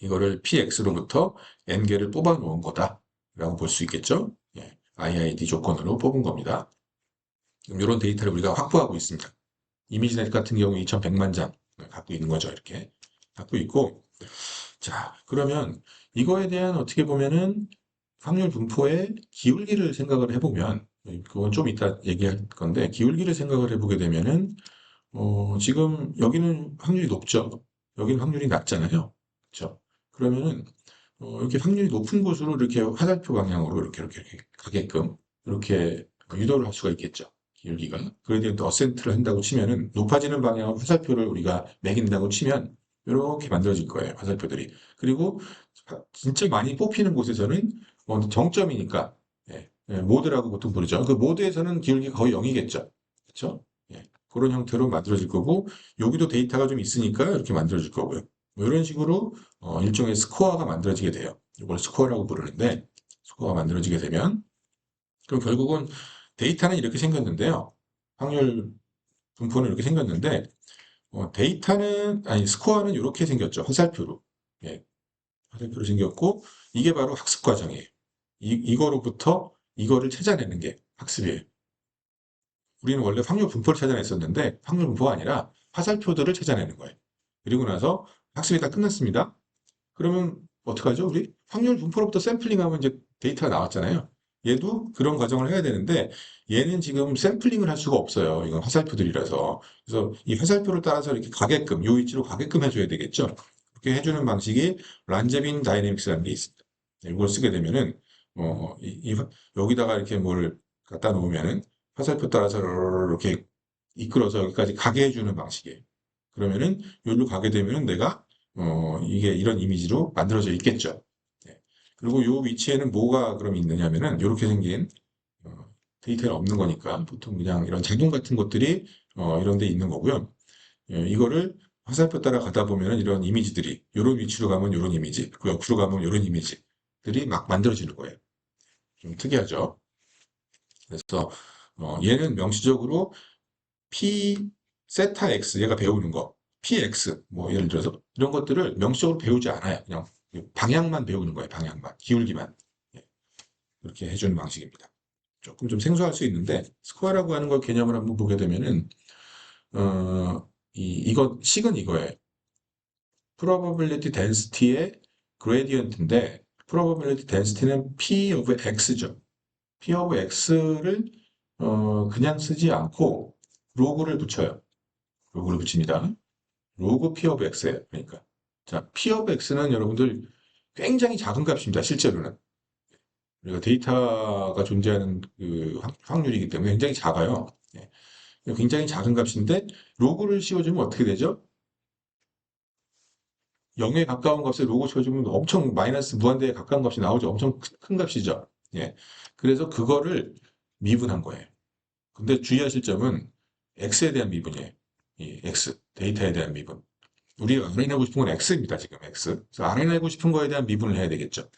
Speaker 1: 이거를 PX로부터 N개를 뽑아 놓은 거다라고 볼 수 있겠죠. 예, IID 조건으로 뽑은 겁니다. 이런 데이터를 우리가 확보하고 있습니다. 이미지넷 같은 경우 2100만 장 갖고 있는 거죠. 이렇게 갖고 있고 자 그러면 이거에 대한 어떻게 보면은 확률 분포의 기울기를 생각을 해보면 그건 좀 이따 얘기할 건데, 기울기를 생각을 해보게 되면은, 지금 여기는 확률이 높죠. 여기는 확률이 낮잖아요. 그렇죠? 그러면은 이렇게 확률이 높은 곳으로 이렇게 화살표 방향으로 이렇게 가게끔 이렇게 유도를 할 수가 있겠죠. 기울기가. 그에 대한 또 어센트를 한다고 치면은 높아지는 방향으로 화살표를 우리가 매긴다고 치면 이렇게 만들어질 거예요. 화살표들이. 그리고 진짜 많이 뽑히는 곳에서는 정점이니까 모드라고 보통 부르죠. 그 모드에서는 기울기가 거의 0이겠죠. 그렇죠? 예, 그런 형태로 만들어질 거고 여기도 데이터가 좀 있으니까 이렇게 만들어질 거고요. 뭐 이런 식으로 일종의 스코어가 만들어지게 돼요. 이걸 스코어라고 부르는데 스코어가 만들어지게 되면 그럼 결국은 데이터는 이렇게 생겼는데요. 확률 분포는 이렇게 생겼는데 데이터는 아니 스코어는 이렇게 생겼죠. 화살표로. 예, 화살표로 생겼고 이게 바로 학습 과정이에요. 이거로부터 이거를 찾아내는 게 학습이에요. 우리는 원래 확률 분포를 찾아냈었는데 확률 분포가 아니라 화살표들을 찾아내는 거예요. 그리고 나서 학습이 다 끝났습니다. 그러면 어떡하죠? 우리 확률 분포로부터 샘플링하면 이제 데이터가 나왔잖아요. 얘도 그런 과정을 해야 되는데 얘는 지금 샘플링을 할 수가 없어요. 이건 화살표들이라서. 그래서 이 화살표를 따라서 이렇게 가게끔, 요 위치로 가게끔 해줘야 되겠죠. 그렇게 해주는 방식이 란제빈 다이내믹스라는 게 있습니다. 이걸 쓰게 되면은 여기다가 이렇게 뭘 갖다 놓으면은 화살표 따라서 이렇게 이끌어서 여기까지 가게 해주는 방식이에요. 그러면은 여기로 가게 되면은 내가 이게 이런 이미지로 만들어져 있겠죠. 네. 그리고 이 위치에는 뭐가 그럼 있느냐면은 이렇게 생긴 어, 데이터는 없는 거니까 보통 그냥 이런 자동 같은 것들이 이런 데 있는 거고요. 이거를 화살표 따라 가다 보면은 이런 이미지들이 이런 위치로 가면 이런 이미지, 그 옆으로 가면 이런 이미지들이 막 만들어지는 거예요. 좀 특이하죠. 그래서 얘는 명시적으로 P 세타 X 얘가 배우는 거 PX 뭐 예를 들어서 이런 것들을 명시적으로 배우지 않아요. 그냥 방향만 배우는 거예요. 방향만 기울기만 예, 그렇게 해주는 방식입니다. 조금 좀 생소할 수 있는데 스코어라고 하는 걸 개념을 한번 보게 되면은 이거 식은 이거예요. probability density의 gradient인데 probability density는 P of X죠. P of X를 그냥 쓰지 않고 로그를 붙여요. 로그를 붙입니다. 로그 P of X예요. 그러니까. 자, P of X는 여러분들 굉장히 작은 값입니다. 실제로는. 우리가 데이터가 존재하는 그 확률이기 때문에 굉장히 작아요. 예. 굉장히 작은 값인데 로그를 씌워주면 어떻게 되죠? 0에 가까운 값에 로그 씌워주면 엄청 마이너스 무한대에 가까운 값이 나오죠. 엄청 큰 값이죠. 예. 그래서 그거를 미분한 거예요. 근데 주의하실 점은 X에 대한 미분이에요. 이 X, 데이터에 대한 미분. 우리가 알아내고 싶은 건 X입니다, 지금 X. 그래서 알아내고 싶은 거에 대한 미분을 해야 되겠죠.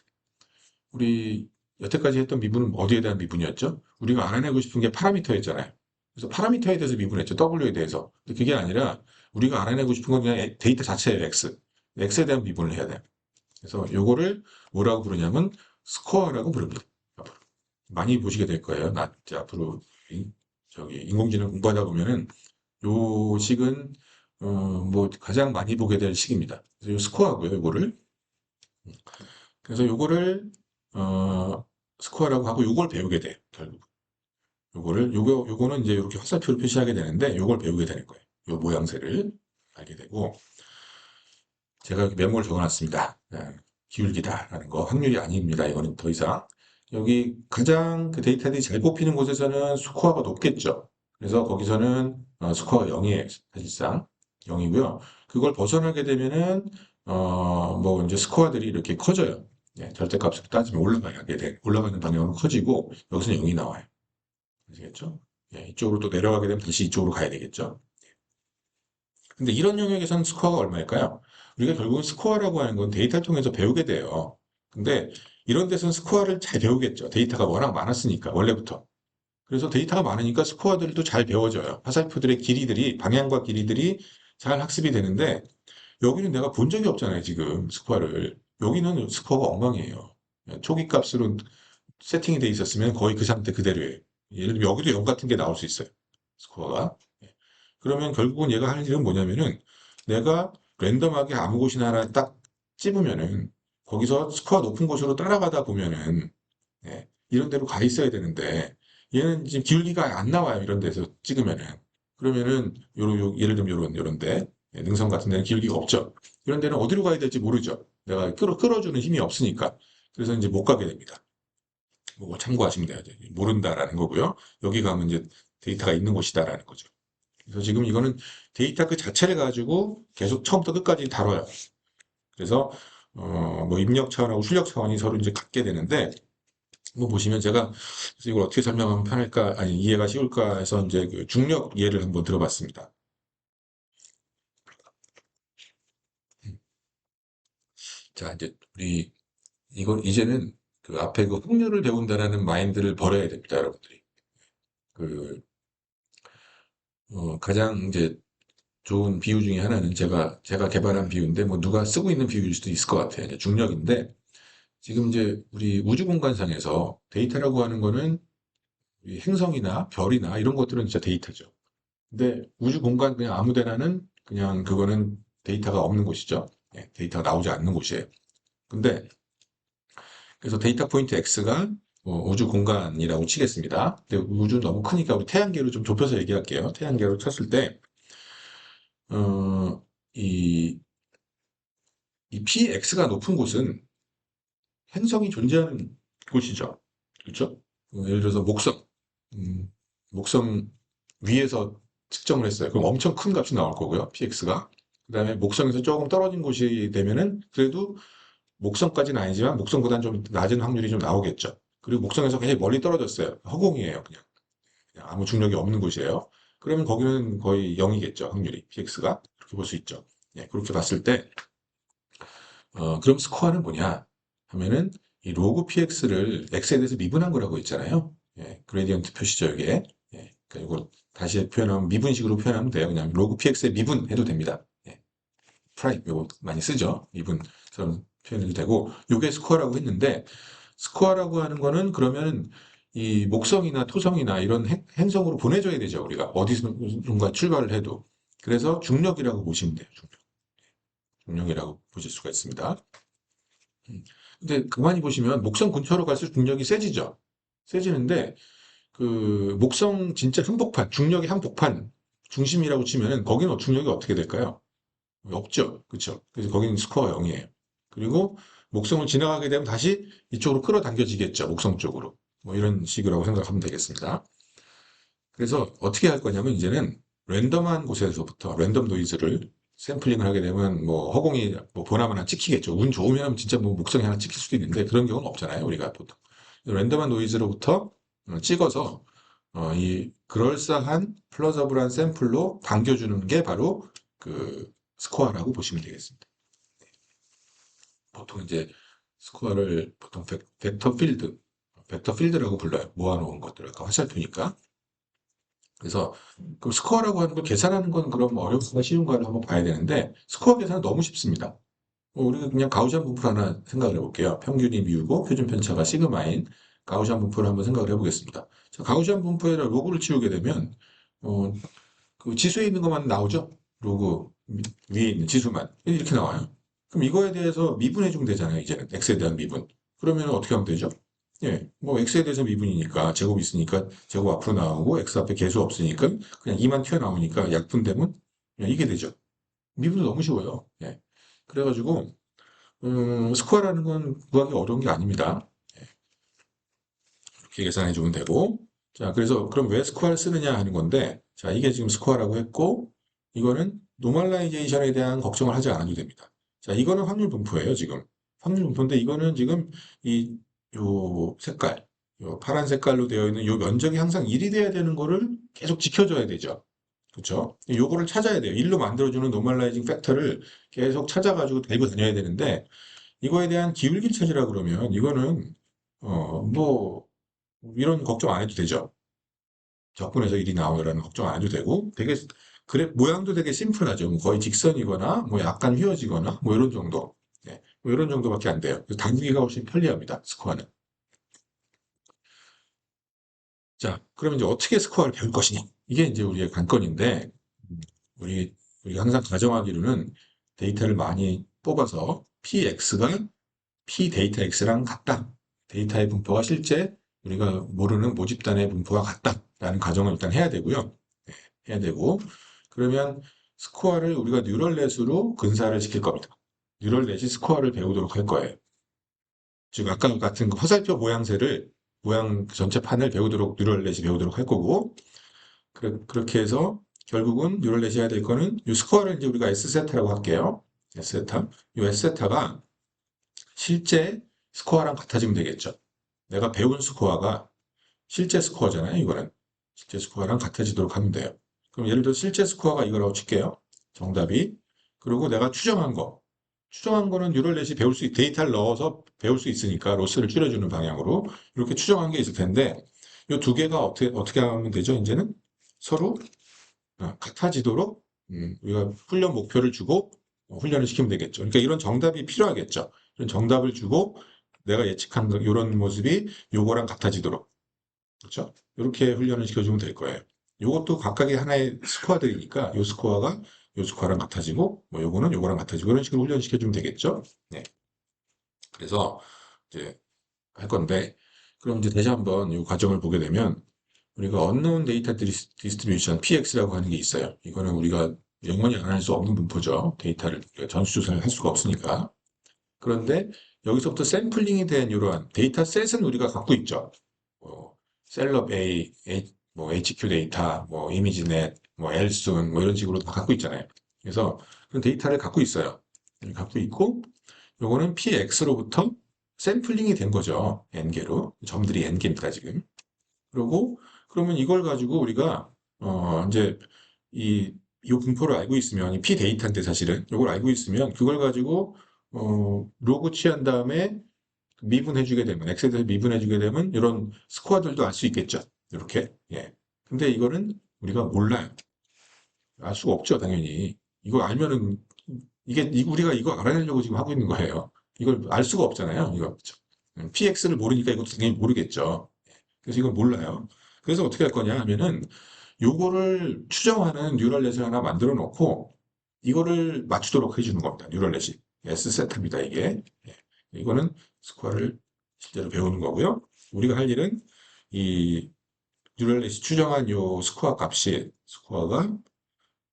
Speaker 1: 우리 여태까지 했던 미분은 어디에 대한 미분이었죠? 우리가 알아내고 싶은 게 파라미터였잖아요. 그래서 파라미터에 대해서 미분했죠. W에 대해서. 근데 그게 아니라 우리가 알아내고 싶은 건 그냥 데이터 자체예요, X. X에 대한 미분을 해야 돼요. 그래서 요거를 뭐라고 부르냐면 스코어라고 부릅니다. 앞으로. 많이 보시게 될 거예요. 나 이제 앞으로 저기 인공지능 공부하다 보면은 요 식은 뭐 가장 많이 보게 될 식입니다. 그래서 요 스코어고요, 요거를. 그래서 요거를 어, 스코어라고 하고 요걸 배우게 돼요, 결국. 요거는 이제 이렇게 화살표를 표시하게 되는데 요걸 배우게 되는 거예요. 요 모양새를 알게 되고 제가 여기 메모를 적어놨습니다. 기울기다라는 거 확률이 아닙니다. 이거는 더 이상 여기 가장 그 데이터들이 잘 뽑히는 곳에서는 스코어가 높겠죠. 그래서 거기서는 스코어가 0이에요. 사실상 0이고요. 그걸 벗어나게 되면은 뭐 이제 스코어들이 이렇게 커져요. 예, 절대값으로 따지면 올라가는 방향으로 커지고 여기서는 0이 나와요. 아시겠죠? 예, 이쪽으로 또 내려가게 되면 다시 이쪽으로 가야 되겠죠. 근데 이런 영역에서는 스코어가 얼마일까요? 우리가 결국은 스코어라고 하는 건 데이터를 통해서 배우게 돼요. 근데 이런 데서는 스코어를 잘 배우겠죠. 데이터가 워낙 많았으니까, 원래부터. 그래서 데이터가 많으니까 스코어들도 잘 배워져요. 화살표들의 길이들이, 방향과 길이들이 잘 학습이 되는데, 여기는 내가 본 적이 없잖아요, 지금, 스코어를. 여기는 스코어가 엉망이에요. 초기 값으로 세팅이 돼 있었으면 거의 그 상태 그대로예요. 예를 들면 여기도 0 같은 게 나올 수 있어요. 스코어가. 그러면 결국은 얘가 할 일은 뭐냐면은 내가 랜덤하게 아무 곳이나 하나 딱 찝으면은 거기서 스코어 높은 곳으로 따라가다 보면은 이런 데로 가 있어야 되는데 얘는 지금 기울기가 안 나와요. 이런 데서 찍으면은. 그러면은, 예를 들면 요런데, 능선 같은 데는 기울기가 없죠. 이런 데는 어디로 가야 될지 모르죠. 내가 끌어주는 힘이 없으니까. 그래서 이제 못 가게 됩니다. 뭐 참고하시면 돼요. 모른다라는 거고요. 여기 가면 이제 데이터가 있는 곳이다라는 거죠. 그래서 지금 이거는 데이터 그 자체를 가지고 계속 처음부터 끝까지 다뤄요. 그래서 뭐 입력 차원하고 출력 차원이 서로 이제 같게 되는데 뭐 보시면 제가 그래서 이걸 어떻게 설명하면 편할까 아니 이해가 쉬울까 해서 이제 그 중력 예를 한번 들어봤습니다. 자 이제 우리 이걸 이제는 그 앞에 그 확률을 배운다라는 마인드를 버려야 됩니다, 여러분들이. 그 가장 이제 좋은 비유 중에 하나는 제가 개발한 비유인데 뭐 누가 쓰고 있는 비유일 수도 있을 것 같아요. 이제 중력인데 지금 이제 우리 우주 공간상에서 데이터라고 하는 거는 이 행성이나 별이나 이런 것들은 진짜 데이터죠. 근데 우주 공간 그냥 아무 데나는 그냥 그거는 데이터가 없는 곳이죠. 예, 데이터가 나오지 않는 곳이에요. 근데 그래서 데이터 포인트 X가 우주 공간이라고 치겠습니다. 근데 우주 너무 크니까 우리 태양계로 좀 좁혀서 얘기할게요. 태양계로 쳤을 때, 어, 이, 이 PX가 높은 곳은 행성이 존재하는 곳이죠. 그렇죠? 예를 들어서 목성, 음, 목성 위에서 측정을 했어요. 그럼 엄청 큰 값이 나올 거고요. PX가. 그다음에 목성에서 조금 떨어진 곳이 되면은 그래도 목성까지는 아니지만 목성보다는 좀 낮은 확률이 좀 나오겠죠. 그리고 목성에서 굉장히 멀리 떨어졌어요. 허공이에요, 그냥 아무 중력이 없는 곳이에요. 그러면 거기는 거의 0이겠죠, 확률이. PX가. 그렇게 볼 수 있죠. 예, 그렇게 봤을 때, 그럼 스코어는 뭐냐? 하면은 이 로그 PX를 X에 대해서 미분한 거라고 했잖아요. 예, 그레디언트 표시죠, 이게. 예, 그러니까 이거 다시 표현하면 미분식으로 표현하면 돼요. 그냥 로그 PX에 미분해도 됩니다. 예, 프라임 요거 많이 쓰죠. 미분처럼 표현해도 되고 요게 스코어라고 했는데 스코어라고 하는 거는 그러면 이 목성이나 토성이나 이런 행성으로 보내줘야 되죠. 우리가 어디선가 출발을 해도. 그래서 중력이라고 보시면 돼요. 중력이라고 보실 수가 있습니다. 근데 가만히 보시면 목성 근처로 갈수록 중력이 세지죠. 세지는데 그 목성 진짜 한복판, 중력의 한복판 중심이라고 치면은 거기는 중력이 어떻게 될까요? 없죠. 그렇죠. 그래서 거기는 스코어 0이에요. 그리고 목성을 지나가게 되면 다시 이쪽으로 끌어당겨지겠죠. 목성 쪽으로. 뭐 이런 식이라고 생각하면 되겠습니다. 그래서 어떻게 할 거냐면 이제는 랜덤한 곳에서부터 랜덤 노이즈를 샘플링을 하게 되면 뭐 허공이 뭐 보나마나 하나 찍히겠죠. 운 좋으면 진짜 뭐 목성이 하나 찍힐 수도 있는데 그런 경우는 없잖아요. 우리가 보통. 랜덤한 노이즈로부터 찍어서 이 그럴싸한 플러저블한 샘플로 당겨주는 게 바로 그 스코어라고 보시면 되겠습니다. 보통 이제 스코어를 보통 벡터 필드라고 불러요. 모아놓은 것들, 아까 화살표니까. 그래서 그 스코어라고 하는 걸 계산하는 건 그럼 어렵거나 쉬운가를 한번 봐야 되는데 스코어 계산은 너무 쉽습니다. 우리가 그냥 가우시안 분포를 하나 생각을 해볼게요. 평균이 미우고 표준 편차가 시그마인 가우시안 분포를 한번 생각을 해보겠습니다. 자, 가우시안 분포에다 로그를 치우게 되면 어, 그 지수에 있는 것만 나오죠? 로그 위에 있는 지수만 이렇게 나와요. 그럼 이거에 대해서 미분해 주면 되잖아요. 이제는 x에 대한 미분. 그러면 어떻게 하면 되죠? 예, 뭐 x에 대해서 미분이니까 제곱 있으니까 제곱 앞으로 나오고 x 앞에 개수 없으니까 그냥 2만 튀어나오니까 약분되면 그냥 이게 되죠. 미분도 너무 쉬워요. 예. 그래가지고 스코어라는 건 구하기 어려운 게 아닙니다. 예, 이렇게 계산해 주면 되고 자 그래서 그럼 왜 스코어를 쓰느냐 하는 건데 자 이게 지금 스코어라고 했고 이거는 노멀라이제이션에 대한 걱정을 하지 않아도 됩니다. 자 이거는 확률 분포예요 지금 확률 분포인데 이거는 지금 이 요 색깔 요 파란 색깔로 되어 있는 요 면적이 항상 1이 돼야 되는 거를 계속 지켜줘야 되죠. 그렇죠? 요거를 찾아야 돼요. 1로 만들어주는 노멀라이징 팩터를 계속 찾아가지고 데리고 다녀야 되는데 이거에 대한 기울기를 찾으라 그러면 이거는 뭐 이런 걱정 안 해도 되죠. 적분해서 일이 나오라는 걱정 안 해도 되고 되게 그래 모양도 되게 심플하죠. 뭐 거의 직선이거나 뭐 약간 휘어지거나 뭐 이런 정도. 네, 뭐 이런 정도밖에 안 돼요. 그래서 당기기가 훨씬 편리합니다. 스코어는. 자, 그러면 이제 어떻게 스코어를 배울 것이냐? 이게 이제 우리의 관건인데 음, 우리가 항상 가정하기로는 데이터를 많이 뽑아서 PX가 P 데이터 X랑 같다. 데이터의 분포가 실제 우리가 모르는 모집단의 분포와 같다라는 가정을 일단 해야 되고요. 네, 해야 되고 그러면 스코어를 우리가 뉴럴넷으로 근사를 시킬 겁니다. 뉴럴넷이 스코어를 배우도록 할 거예요. 즉 아까 같은 그 화살표 모양새를 모양 전체 판을 배우도록 뉴럴넷이 배우도록 할 거고 그렇게 해서 결국은 뉴럴넷이 해야 될 거는 이 스코어를 이제 우리가 S세타라고 할게요. S세타. 이 S세타가 실제 스코어랑 같아지면 되겠죠. 내가 배운 스코어가 실제 스코어잖아요, 이거는. 실제 스코어랑 같아지도록 하면 돼요. 그럼 예를 들어 실제 스코어가 이거라고 칠게요. 정답이. 그리고 내가 추정한 거. 추정한 거는 뉴럴넷이 데이터를 넣어서 배울 수 있으니까 로스를 줄여주는 방향으로 이렇게 추정한 게 있을 텐데 이 두 개가 어떻게 하면 되죠? 이제는 서로 같아지도록 우리가 훈련 목표를 주고 훈련을 시키면 되겠죠. 그러니까 이런 정답이 필요하겠죠. 이런 정답을 주고 내가 예측한 이런 모습이 요거랑 같아지도록 그렇죠? 이렇게 훈련을 시켜주면 될 거예요. 요것도 각각의 하나의 스코어들이니까 요 스코어가 요 스코어랑 같아지고 뭐 요거는 요거랑 같아지고 이런 식으로 훈련시켜주면 되겠죠. 네. 그래서 이제 할 건데 그럼 이제 다시 한번 이 과정을 보게 되면 우리가 언노운 데이터 디스트리뷰션 PX라고 하는 게 있어요. 이거는 우리가 영원히 안 할 수 없는 분포죠. 데이터를 전수조사를 할 수가 없으니까. 그런데 여기서부터 샘플링이 된 이러한 데이터 셋은 우리가 갖고 있죠. 뭐 셀럽 뭐 HQ 데이터, 뭐 이미지넷, 뭐 엘순 뭐 이런 식으로 다 갖고 있잖아요. 그래서 그런 데이터를 갖고 있어요. 갖고 있고 요거는 PX로부터 샘플링이 된 거죠. N개로. 점들이 N개입니다, 지금. 그리고 그러면 이걸 가지고 우리가 이제 이, 이 분포를 알고 있으면 이 P 데이터인데 사실은 이걸 알고 있으면 그걸 가지고 로그 취한 다음에 미분해주게 되면 엑셀에 대해서 미분해주게 되면 이런 스코어들도 알 수 있겠죠. 이렇게 예. 근데 이거는 우리가 몰라요. 알 수가 없죠, 당연히. 이거 알면은 우리가 이거 알아내려고 지금 하고 있는 거예요. 이걸 알 수가 없잖아요. 이거 PX를 모르니까 이것도 당연히 모르겠죠. 그래서 이걸 몰라요. 그래서 어떻게 할 거냐 하면은 요거를 추정하는 뉴럴넷을 하나 만들어 놓고 이거를 맞추도록 해주는 겁니다. 뉴럴넷이. S세트입니다, 이게. 예. 이거는 스코어를 실제로 배우는 거고요. 우리가 할 일은 이 뉴럴넷이 추정한 요 스코어 값이 스코어가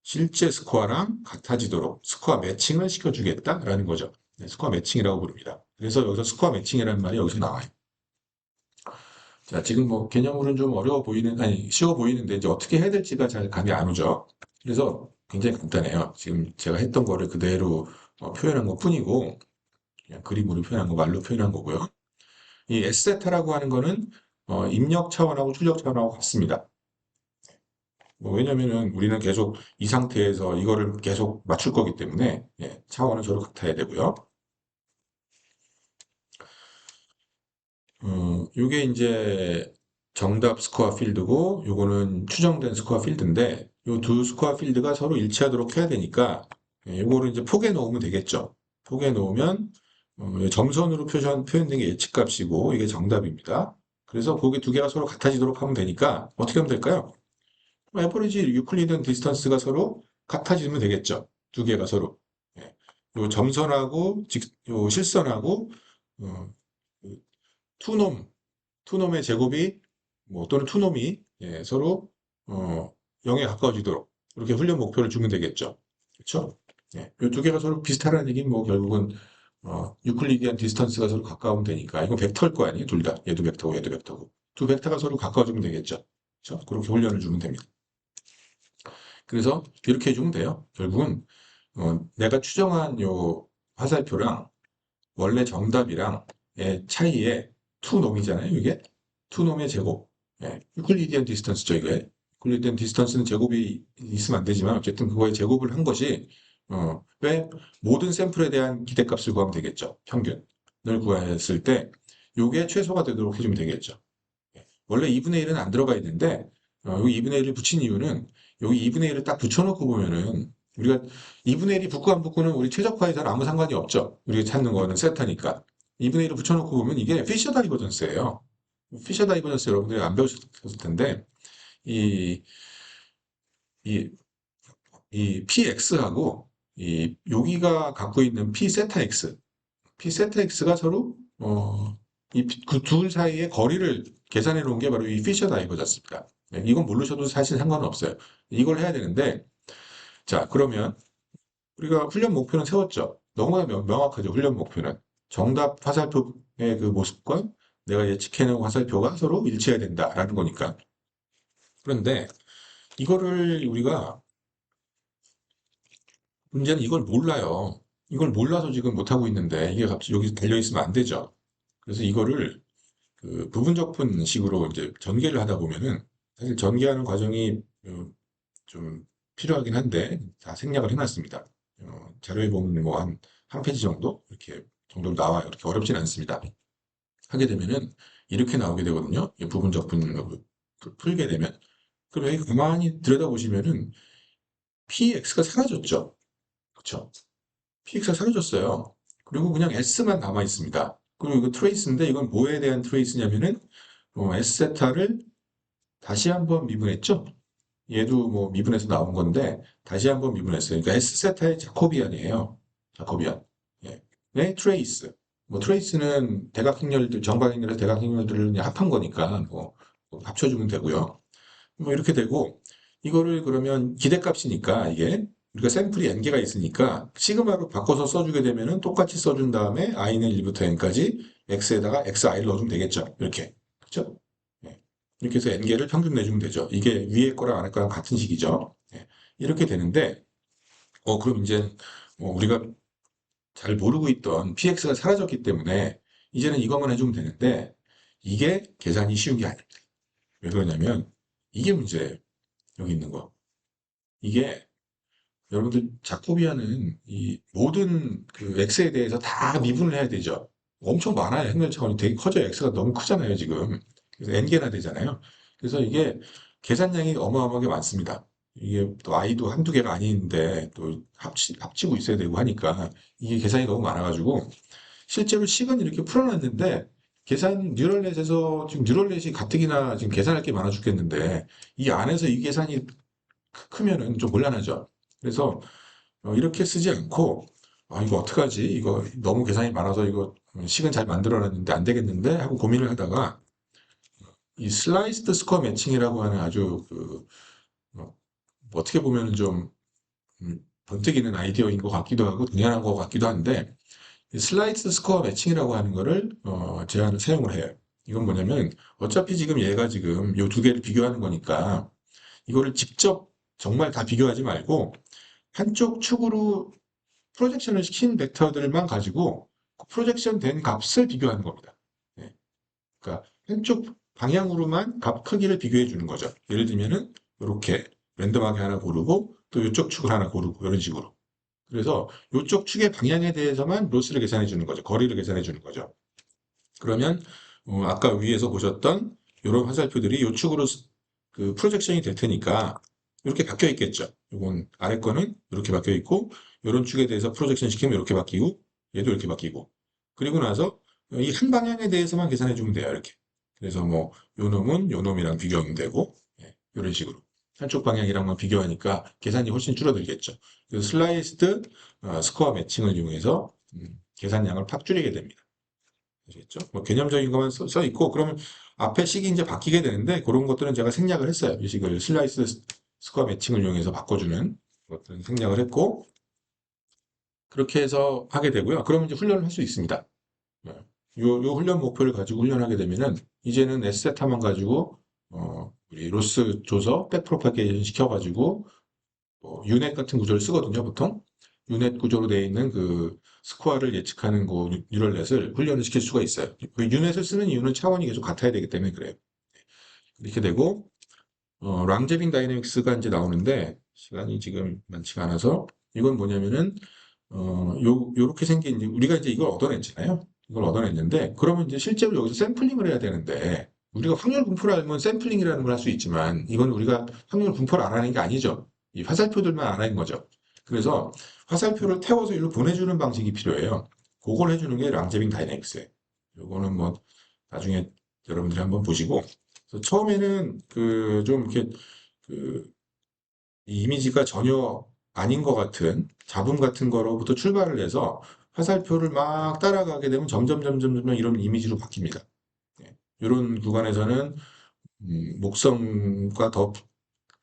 Speaker 1: 실제 스코어랑 같아지도록 스코어 매칭을 시켜주겠다라는 거죠. 네, 스코어 매칭이라고 부릅니다. 그래서 여기서 스코어 매칭이라는 말이 여기서 나와요. 자, 지금 뭐 개념으로는 좀 어려워 보이는, 아니, 쉬워 보이는데 이제 어떻게 해야 될지가 잘 감이 안 오죠. 그래서 굉장히 간단해요. 지금 제가 했던 거를 그대로 표현한 것 뿐이고, 그냥 그림으로 표현한 거, 말로 표현한 거고요. 이 S세타라고 하는 거는 입력 차원하고 출력 차원하고 같습니다. 뭐 왜냐면은 우리는 계속 이 상태에서 이거를 계속 맞출 거기 때문에 예, 차원은 서로 같아야 되고요. 요게 이제 정답 스코어 필드고 요거는 추정된 스코어 필드인데 요 두 스코어 필드가 서로 일치하도록 해야 되니까 예, 요거를 이제 포개 놓으면 되겠죠. 포개 놓으면 점선으로 표현된 게 예측값이고 이게 정답입니다. 그래서 거기 두 개가 서로 같아지도록 하면 되니까 어떻게 하면 될까요? 에버리지 유클리드 디스턴스가 서로 같아지면 되겠죠. 두 개가 서로. 예. 요 점선하고 요 실선하고 어, 그 투놈 투놈의 제곱이 뭐 또는 투놈이 예, 서로 어, 0에 가까워지도록 이렇게 훈련 목표를 주면 되겠죠. 그렇죠? 예. 요 두 개가 서로 비슷하다는 얘기는 뭐 결국은 유클리디안 디스턴스가 서로 가까우면 되니까 이건 벡터일 거 아니에요, 둘 다. 얘도 벡터고 얘도 벡터고. 두 벡터가 서로 가까워지면 되겠죠. 그렇죠? 그렇게 훈련을 주면 됩니다. 그래서 이렇게 해주면 돼요. 결국은 내가 추정한 요 화살표랑 원래 정답이랑의 차이에 투놈이잖아요. 이게 투놈의 제곱. 예, 유클리디안 디스턴스죠. 이게 유클리디안 디스턴스는 제곱이 있으면 안 되지만 어쨌든 그거의 제곱을 한 것이 왜 모든 샘플에 대한 기대값을 구하면 되겠죠. 평균을 구했을 때 요게 최소가 되도록 해주면 되겠죠. 예, 원래 2분의 1은 안 들어가 있는데 여기 2분의 1을 붙인 이유는 여기 2분의 1을 딱 붙여놓고 보면은 우리가 2분의 1이 붙고 안 붙고는 우리 최적화에서는 아무 상관이 없죠. 우리가 찾는 거는 세타니까. 2분의 1을 붙여놓고 보면 이게 피셔 다이버전스예요. 피셔 다이버전스 여러분들이 안 배우셨을 텐데 이, 이, 이 PX하고 이 여기가 갖고 있는 P 세타 X, P 세타 X가 서로 이 그 둘 사이의 거리를 계산해 놓은 게 바로 이 피셔 다이버저스입니다. 네, 이건 모르셔도 사실 상관은 없어요. 이걸 해야 되는데, 자, 그러면 우리가 훈련 목표는 세웠죠. 너무나 명확하죠. 훈련 목표는. 정답 화살표의 그 모습과 내가 예측해놓은 화살표가 서로 일치해야 된다라는 거니까. 그런데 이거를 우리가 문제는 이걸 몰라요. 이걸 몰라서 지금 못하고 있는데 이게 갑자기 여기 달려 있으면 안 되죠. 그래서 이거를 그 부분적분식으로 이제 전개를 하다 보면은 사실 전개하는 과정이 좀 필요하긴 한데 다 생략을 해놨습니다. 자료에 보면 뭐 한 페이지 정도 이렇게 정도로 나와요. 이렇게 어렵진 않습니다. 하게 되면은 이렇게 나오게 되거든요. 이 부분적분을 풀게 되면 그럼 여기 가만히 들여다보시면은 PX가 사라졌죠. 그렇죠? PX가 사라졌어요. 그리고 그냥 S만 남아 있습니다. 그리고 이거 트레이스인데 이건 뭐에 대한 트레이스냐면은 S세타를 다시 한번 미분했죠. 얘도 뭐 미분해서 나온 건데 다시 한번 미분했어요. 그러니까 S세타의 자코비안이에요. 자코비안. 예. 네, 트레이스. 뭐 트레이스는 대각행렬들, 정방행렬에서 대각행렬들을 그냥 합한 거니까 뭐 합쳐주면 되고요. 뭐 이렇게 되고 이거를 그러면 기대값이니까 이게 우리가 샘플이 n개가 있으니까 시그마로 바꿔서 써주게 되면은 똑같이 써준 다음에 i는 1부터 n까지 x에다가 xi를 넣어주면 되겠죠. 이렇게. 그렇죠? 예. 이렇게 해서 n개를 평균 내주면 되죠. 이게 위에 거랑 아래 거랑 같은 식이죠. 예. 이렇게 되는데 그럼 이제 우리가 잘 모르고 있던 px가 사라졌기 때문에 이제는 이것만 해주면 되는데 이게 계산이 쉬운 게 아닙니다. 왜 그러냐면 이게 문제예요. 여기 있는 거. 이게 여러분들 자코비아는 이 모든 그 x에 대해서 다 미분을 해야 되죠. 엄청 많아요. 행렬 차원이 되게 커져요. x가 너무 크잖아요, 지금. 그래서 n개나 되잖아요. 그래서 이게 계산량이 어마어마하게 많습니다. 이게 또 i도 한두 개가 아닌데 또 합치고 있어야 되고 하니까 이게 계산이 너무 많아가지고 실제로 식은 이렇게 풀어놨는데 계산 뉴럴넷에서 지금 뉴럴넷이 가뜩이나 지금 계산할 게 많아 죽겠는데 이 안에서 이 계산이 크면은 좀 곤란하죠. 그래서 이렇게 쓰지 않고 이거 어떡하지? 이거 너무 계산이 많아서 이거 식은 잘 만들어놨는데 안 되겠는데 하고 고민을 하다가 이 슬라이스드 스코어 매칭이라고 하는 아주 어, 뭐 어떻게 보면 좀 번뜩이는 아이디어인 것 같기도 하고 당연한 것 같기도 한데 이 슬라이스드 스코어 매칭이라고 하는 거를 제안을 사용을 해요. 이건 뭐냐면 어차피 지금 얘가 지금 이 두 개를 비교하는 거니까 이거를 직접 정말 다 비교하지 말고 한쪽 축으로 프로젝션을 시킨 벡터들만 가지고 그 프로젝션 된 값을 비교하는 겁니다. 예. 그러니까 한쪽 방향으로만 값 크기를 비교해 주는 거죠. 예를 들면은 이렇게 랜덤하게 하나 고르고 또 이쪽 축을 하나 고르고 이런 식으로. 그래서 이쪽 축의 방향에 대해서만 로스를 계산해 주는 거죠. 거리를 계산해 주는 거죠. 그러면 아까 위에서 보셨던 이런 화살표들이 이 축으로 그 프로젝션이 될 테니까 이렇게 바뀌어 있겠죠. 이건 아래 거는 이렇게 바뀌어 있고 이런 축에 대해서 프로젝션 시키면 이렇게 바뀌고 얘도 이렇게 바뀌고 그리고 나서 이 한 방향에 대해서만 계산해 주면 돼요. 이렇게. 그래서 뭐 요 놈은 요 놈이랑 비교하면 되고 이런 식으로 한쪽 방향이랑만 비교하니까 계산이 훨씬 줄어들겠죠. 그래서 슬라이스드 스코어 매칭을 이용해서 계산량을 팍 줄이게 됩니다. 아시겠죠? 뭐 개념적인 것만 써 있고 그러면 앞에 식이 이제 바뀌게 되는데 그런 것들은 제가 생략을 했어요. 이 식을 슬라이스 스코어 매칭을 이용해서 바꿔주는 것들은 생략을 했고 그렇게 해서 하게 되고요. 그러면 이제 훈련을 할 수 있습니다. 네. 요 훈련 목표를 가지고 훈련하게 되면은 이제는 S세타만 가지고 우리 로스 줘서 백프로파게이션 시켜가지고 유넷 같은 구조를 쓰거든요, 보통. 유넷 구조로 되어 있는 그 스코어를 예측하는 그 뉴럴넷을 훈련을 시킬 수가 있어요. 그 유넷을 쓰는 이유는 차원이 계속 같아야 되기 때문에 그래요. 이렇게 되고, 랑제빙 다이내믹스가 이제 나오는데, 시간이 지금 많지가 않아서, 이건 뭐냐면은, 요렇게 생긴, 우리가 이제 이걸 얻어냈잖아요. 이걸 얻어냈는데, 그러면 이제 실제로 여기서 샘플링을 해야 되는데, 우리가 확률 분포를 알면 샘플링이라는 걸 할 수 있지만, 이건 우리가 확률 분포를 안 하는 게 아니죠. 이 화살표들만 안 하는 거죠. 그래서 화살표를 태워서 일로 보내주는 방식이 필요해요. 그걸 해주는 게 랑제빙 다이내믹스예요. 요거는 뭐, 나중에 여러분들이 한번 보시고, 그래서 처음에는 그 좀 이렇게 그 이 이미지가 전혀 아닌 것 같은 잡음 같은 거로부터 출발을 해서 화살표를 막 따라가게 되면 점점 이런 이미지로 바뀝니다. 이런 구간에서는 목성과 더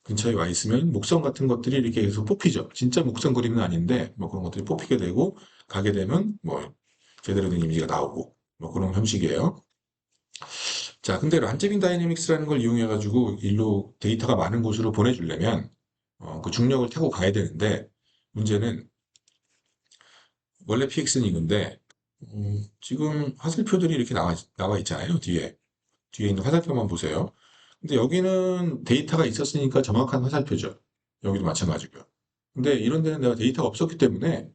Speaker 1: 근처에 와 있으면 목성 같은 것들이 이렇게 계속 뽑히죠. 진짜 목성 그림은 아닌데 뭐 그런 것들이 뽑히게 되고 가게 되면 뭐 제대로 된 이미지가 나오고 뭐 그런 형식이에요. 자, 근데 란제빙 다이내믹스라는 걸 이용해 가지고 일로 데이터가 많은 곳으로 보내주려면 그 중력을 타고 가야 되는데 문제는 원래 PX는 이건데 지금 화살표들이 이렇게 나와 있잖아요. 뒤에 있는 화살표만 보세요. 근데 여기는 데이터가 있었으니까 정확한 화살표죠. 여기도 마찬가지고요. 근데 이런 데는 내가 데이터가 없었기 때문에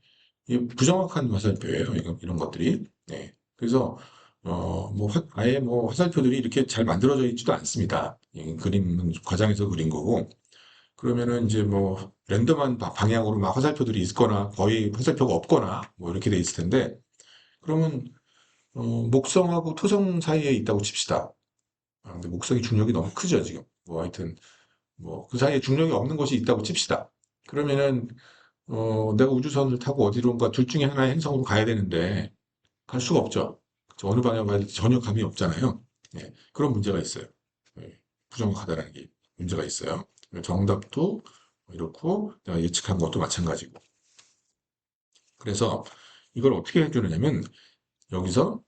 Speaker 1: 이 부정확한 화살표예요. 이런 것들이. 네. 그래서 뭐 아예 뭐 화살표들이 이렇게 잘 만들어져 있지도 않습니다. 이 그림은 과장해서 그린 거고. 그러면은 이제 뭐 랜덤한 방향으로 막 화살표들이 있거나 거의 화살표가 없거나 뭐 이렇게 돼 있을 텐데 그러면 목성하고 토성 사이에 있다고 칩시다. 근데 목성이 중력이 너무 크죠, 지금. 뭐 하여튼 뭐 그 사이에 중력이 없는 곳이 있다고 칩시다. 그러면은 내가 우주선을 타고 어디론가 둘 중에 하나의 행성으로 가야 되는데 갈 수가 없죠. 그쵸? 어느 방향으로 가야 될지 전혀 감이 없잖아요. 예, 그런 문제가 있어요. 예, 부정확하다는 게 문제가 있어요. 정답도 이렇고 내가 예측한 것도 마찬가지고. 그래서 이걸 어떻게 해주느냐면 여기서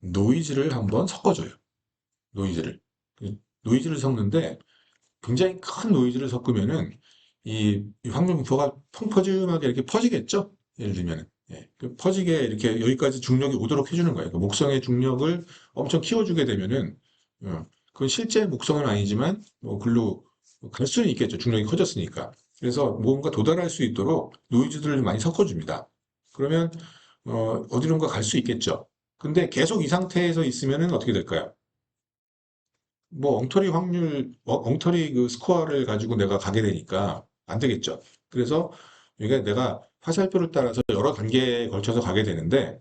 Speaker 1: 노이즈를 한번 섞어줘요. 노이즈를. 노이즈를 섞는데 굉장히 큰 노이즈를 섞으면은 이 확률 분포가 펑퍼짐하게 이렇게 퍼지겠죠? 예를 들면은. 예, 그 퍼지게 이렇게 여기까지 중력이 오도록 해주는 거예요. 그 목성의 중력을 엄청 키워주게 되면은, 그건 실제 목성은 아니지만, 뭐, 글로 갈 수는 있겠죠. 중력이 커졌으니까. 그래서 뭔가 도달할 수 있도록 노이즈들을 많이 섞어줍니다. 그러면, 어디론가 갈 수 있겠죠. 근데 계속 이 상태에서 있으면은 어떻게 될까요? 뭐 엉터리 그 스코어를 가지고 내가 가게 되니까 안 되겠죠. 그래서 이게 내가 화살표를 따라서 여러 단계에 걸쳐서 가게 되는데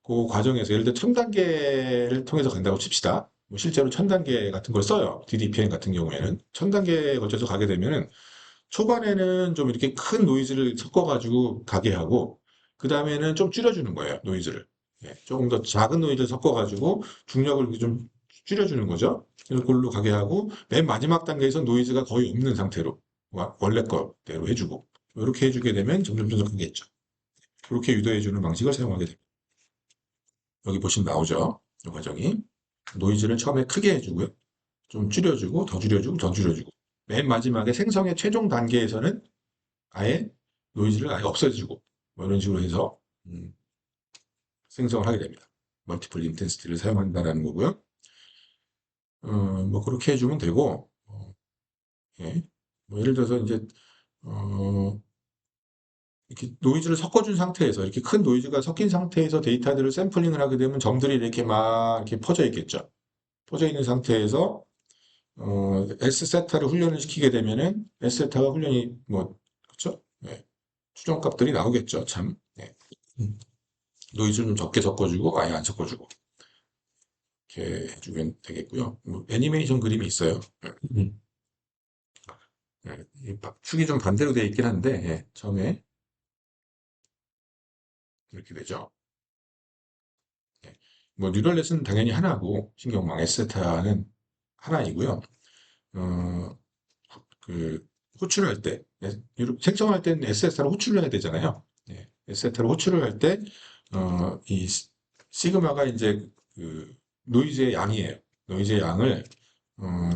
Speaker 1: 그 과정에서 예를 들어 1000단계를 통해서 간다고 칩시다. 뭐 실제로 1000단계 같은 걸 써요. DDPN 같은 경우에는 1000단계에 걸쳐서 가게 되면은 초반에는 좀 이렇게 큰 노이즈를 섞어가지고 가게 하고 그 다음에는 좀 줄여주는 거예요. 노이즈를. 예, 조금 더 작은 노이즈를 섞어가지고 중력을 좀 줄여주는 거죠. 그래서 그걸로 가게 하고 맨 마지막 단계에서 노이즈가 거의 없는 상태로 원래 거대로 해주고 이렇게 해주게 되면 점점 크겠죠. 그렇게 유도해주는 방식을 사용하게 됩니다. 여기 보시면 나오죠. 이 과정이 노이즈를 처음에 크게 해주고요. 좀 줄여주고 더 줄여주고 더 줄여주고 맨 마지막에 생성의 최종 단계에서는 아예 노이즈를 아예 없애주고 뭐 이런 식으로 해서 생성을 하게 됩니다. 멀티플 인텐시티를 사용한다는 거고요. 뭐 그렇게 해주면 되고 예. 뭐 예를 들어서 이제 어, 이렇게 노이즈를 섞어준 상태에서 이렇게 큰 노이즈가 섞인 상태에서 데이터들을 샘플링을 하게 되면 점들이 이렇게 막 이렇게 퍼져 있겠죠. 퍼져 있는 상태에서 S 세타를 훈련을 시키게 되면은 S 세타가 훈련이 뭐 그렇죠? 예. 추정값들이 나오겠죠. 참. 예. 음. 노이즈를 좀 적게 섞어주고 아예 안 섞어주고 이렇게 해주면 되겠고요. 뭐 애니메이션 그림이 있어요. 음. 예, 축이 좀 반대로 되어 있긴 한데 예, 처음에 이렇게 되죠. 예. 뭐 뉴럴넷은 당연히 하나고 신경망 S세타는 하나이고요. 어, 그 호출을 할 때, 생성할 때는 S세타로 호출을 해야 되잖아요. 예, S세타로 호출을 할 때, 이 시그마가 이제 그 노이즈의 양이에요. 노이즈의 양을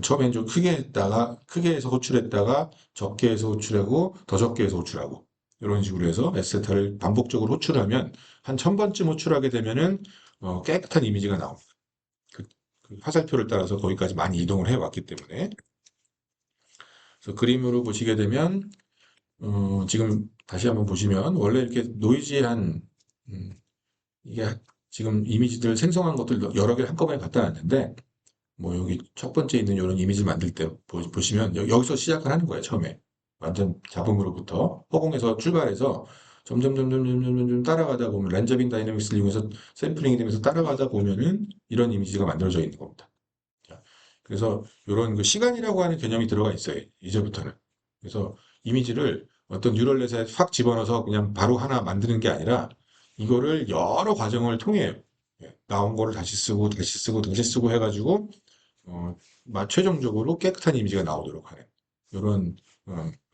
Speaker 1: 처음엔 좀 크게 했다가 크게 해서 호출했다가 적게 해서 호출하고 더 적게 해서 호출하고 이런 식으로 해서 S세타를 반복적으로 호출하면 한 1000번쯤 호출하게 되면은 깨끗한 이미지가 나옵니다. 그, 그 화살표를 따라서 거기까지 많이 이동을 해왔기 때문에 그래서 그림으로 보시게 되면 지금 다시 한번 보시면 원래 이렇게 노이지한 음, 이게 지금 이미지들 생성한 것들 여러 개 한꺼번에 갖다 놨는데 뭐 여기 첫 번째 있는 이런 이미지 만들 때 보시면 여기서 시작을 하는 거예요 처음에 완전 잡음으로부터 허공에서 출발해서 점점 따라가다 보면 렌저빙 다이내믹스를 이용해서 샘플링이 되면서 따라가다 보면은 이런 이미지가 만들어져 있는 겁니다. 자, 그래서 이런 그 시간이라고 하는 개념이 들어가 있어요. 이제부터는. 그래서 이미지를 어떤 뉴럴넷에 확 집어넣어서 그냥 바로 하나 만드는 게 아니라 이거를 여러 과정을 통해요. 나온 거를 다시 쓰고, 다시 쓰고, 다시 쓰고 해가지고, 어, 최종적으로 깨끗한 이미지가 나오도록 하는, 이런,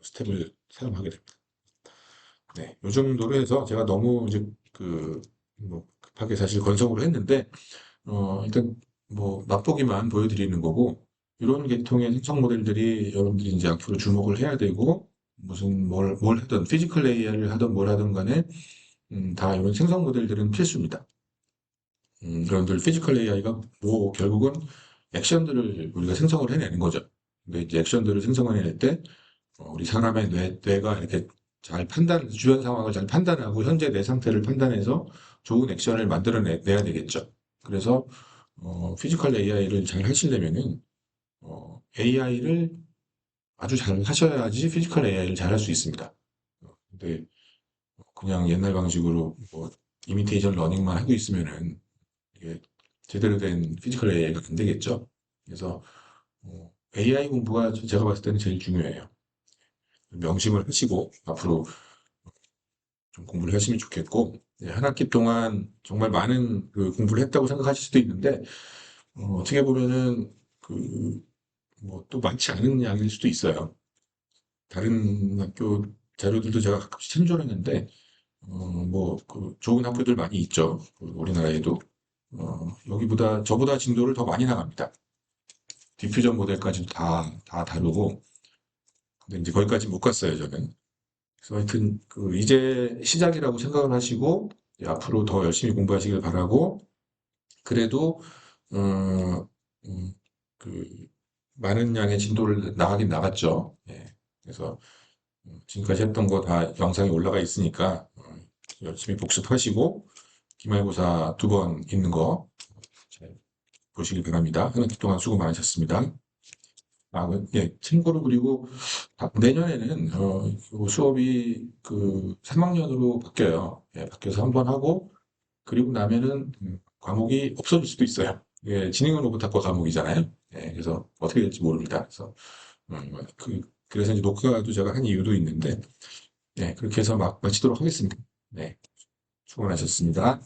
Speaker 1: 스텝을 사용하게 됩니다. 네, 요 정도로 해서 제가 너무 이제 뭐, 급하게 사실 건성으로 했는데, 일단, 뭐, 맛보기만 보여드리는 거고, 이런 계통의 생성 모델들이 여러분들이 이제 앞으로 주목을 해야 되고, 무슨 뭘 하든, 피지컬 AI를 하든 뭘 하든 간에, 다 이런 생성 모델들은 필수입니다. 여러분들 피지컬 AI가 뭐, 결국은 액션들을 우리가 생성을 해내는 거죠. 근데 이제 액션들을 생성을 해낼 때, 우리 사람의 뇌가 이렇게 잘 주변 상황을 잘 판단하고 현재 내 상태를 판단해서 좋은 액션을 만들어내야 되겠죠. 그래서 피지컬 AI를 잘 하시려면은 AI를 아주 잘 하셔야지 피지컬 AI를 잘 할 수 있습니다. 근데 그냥 옛날 방식으로 뭐 이미테이션 러닝만 하고 있으면은 이게 제대로 된 피지컬 AI가 안 되겠죠. 그래서 AI 공부가 제가 봤을 때는 제일 중요해요. 명심을 하시고 앞으로 좀 공부를 하시면 좋겠고, 한 학기 동안 정말 많은 공부를 했다고 생각하실 수도 있는데, 떻게 보면은, 뭐, 또 많지 않은 양일 수도 있어요. 다른 학교 자료들도 제가 가끔씩 참조를 했는데, 뭐, 좋은 학교들 많이 있죠. 우리나라에도. 저보다 진도를 더 많이 나갑니다. 디퓨전 모델까지도 다 다루고, 근데 이제 거기까지 못 갔어요, 저는. 그래서 하여튼 이제 시작이라고 생각을 하시고 이제 앞으로 더 열심히 공부하시길 바라고 그래도 어, 음, 그 많은 양의 진도를 나가긴 나갔죠. 예. 그래서 지금까지 했던 거 다 영상이 올라가 있으니까 열심히 복습하시고 기말고사 2번 있는 거 잘 보시길 바랍니다. 한 학기 동안 수고 많으셨습니다. 예, 참고로 그리고 내년에는 요 수업이 3학년으로 바뀌어요. 예, 바뀌어서 한번 하고 그리고 나면은 과목이 없어질 수도 있어요. 예, 지능은 로봇학과 과목이잖아요. 예, 그래서 어떻게 될지 모릅니다. 그래서 그래서 이제 녹화도 제가 한 이유도 있는데, 예, 그렇게 해서 막 마치도록 하겠습니다. 네, 수고 많으셨습니다.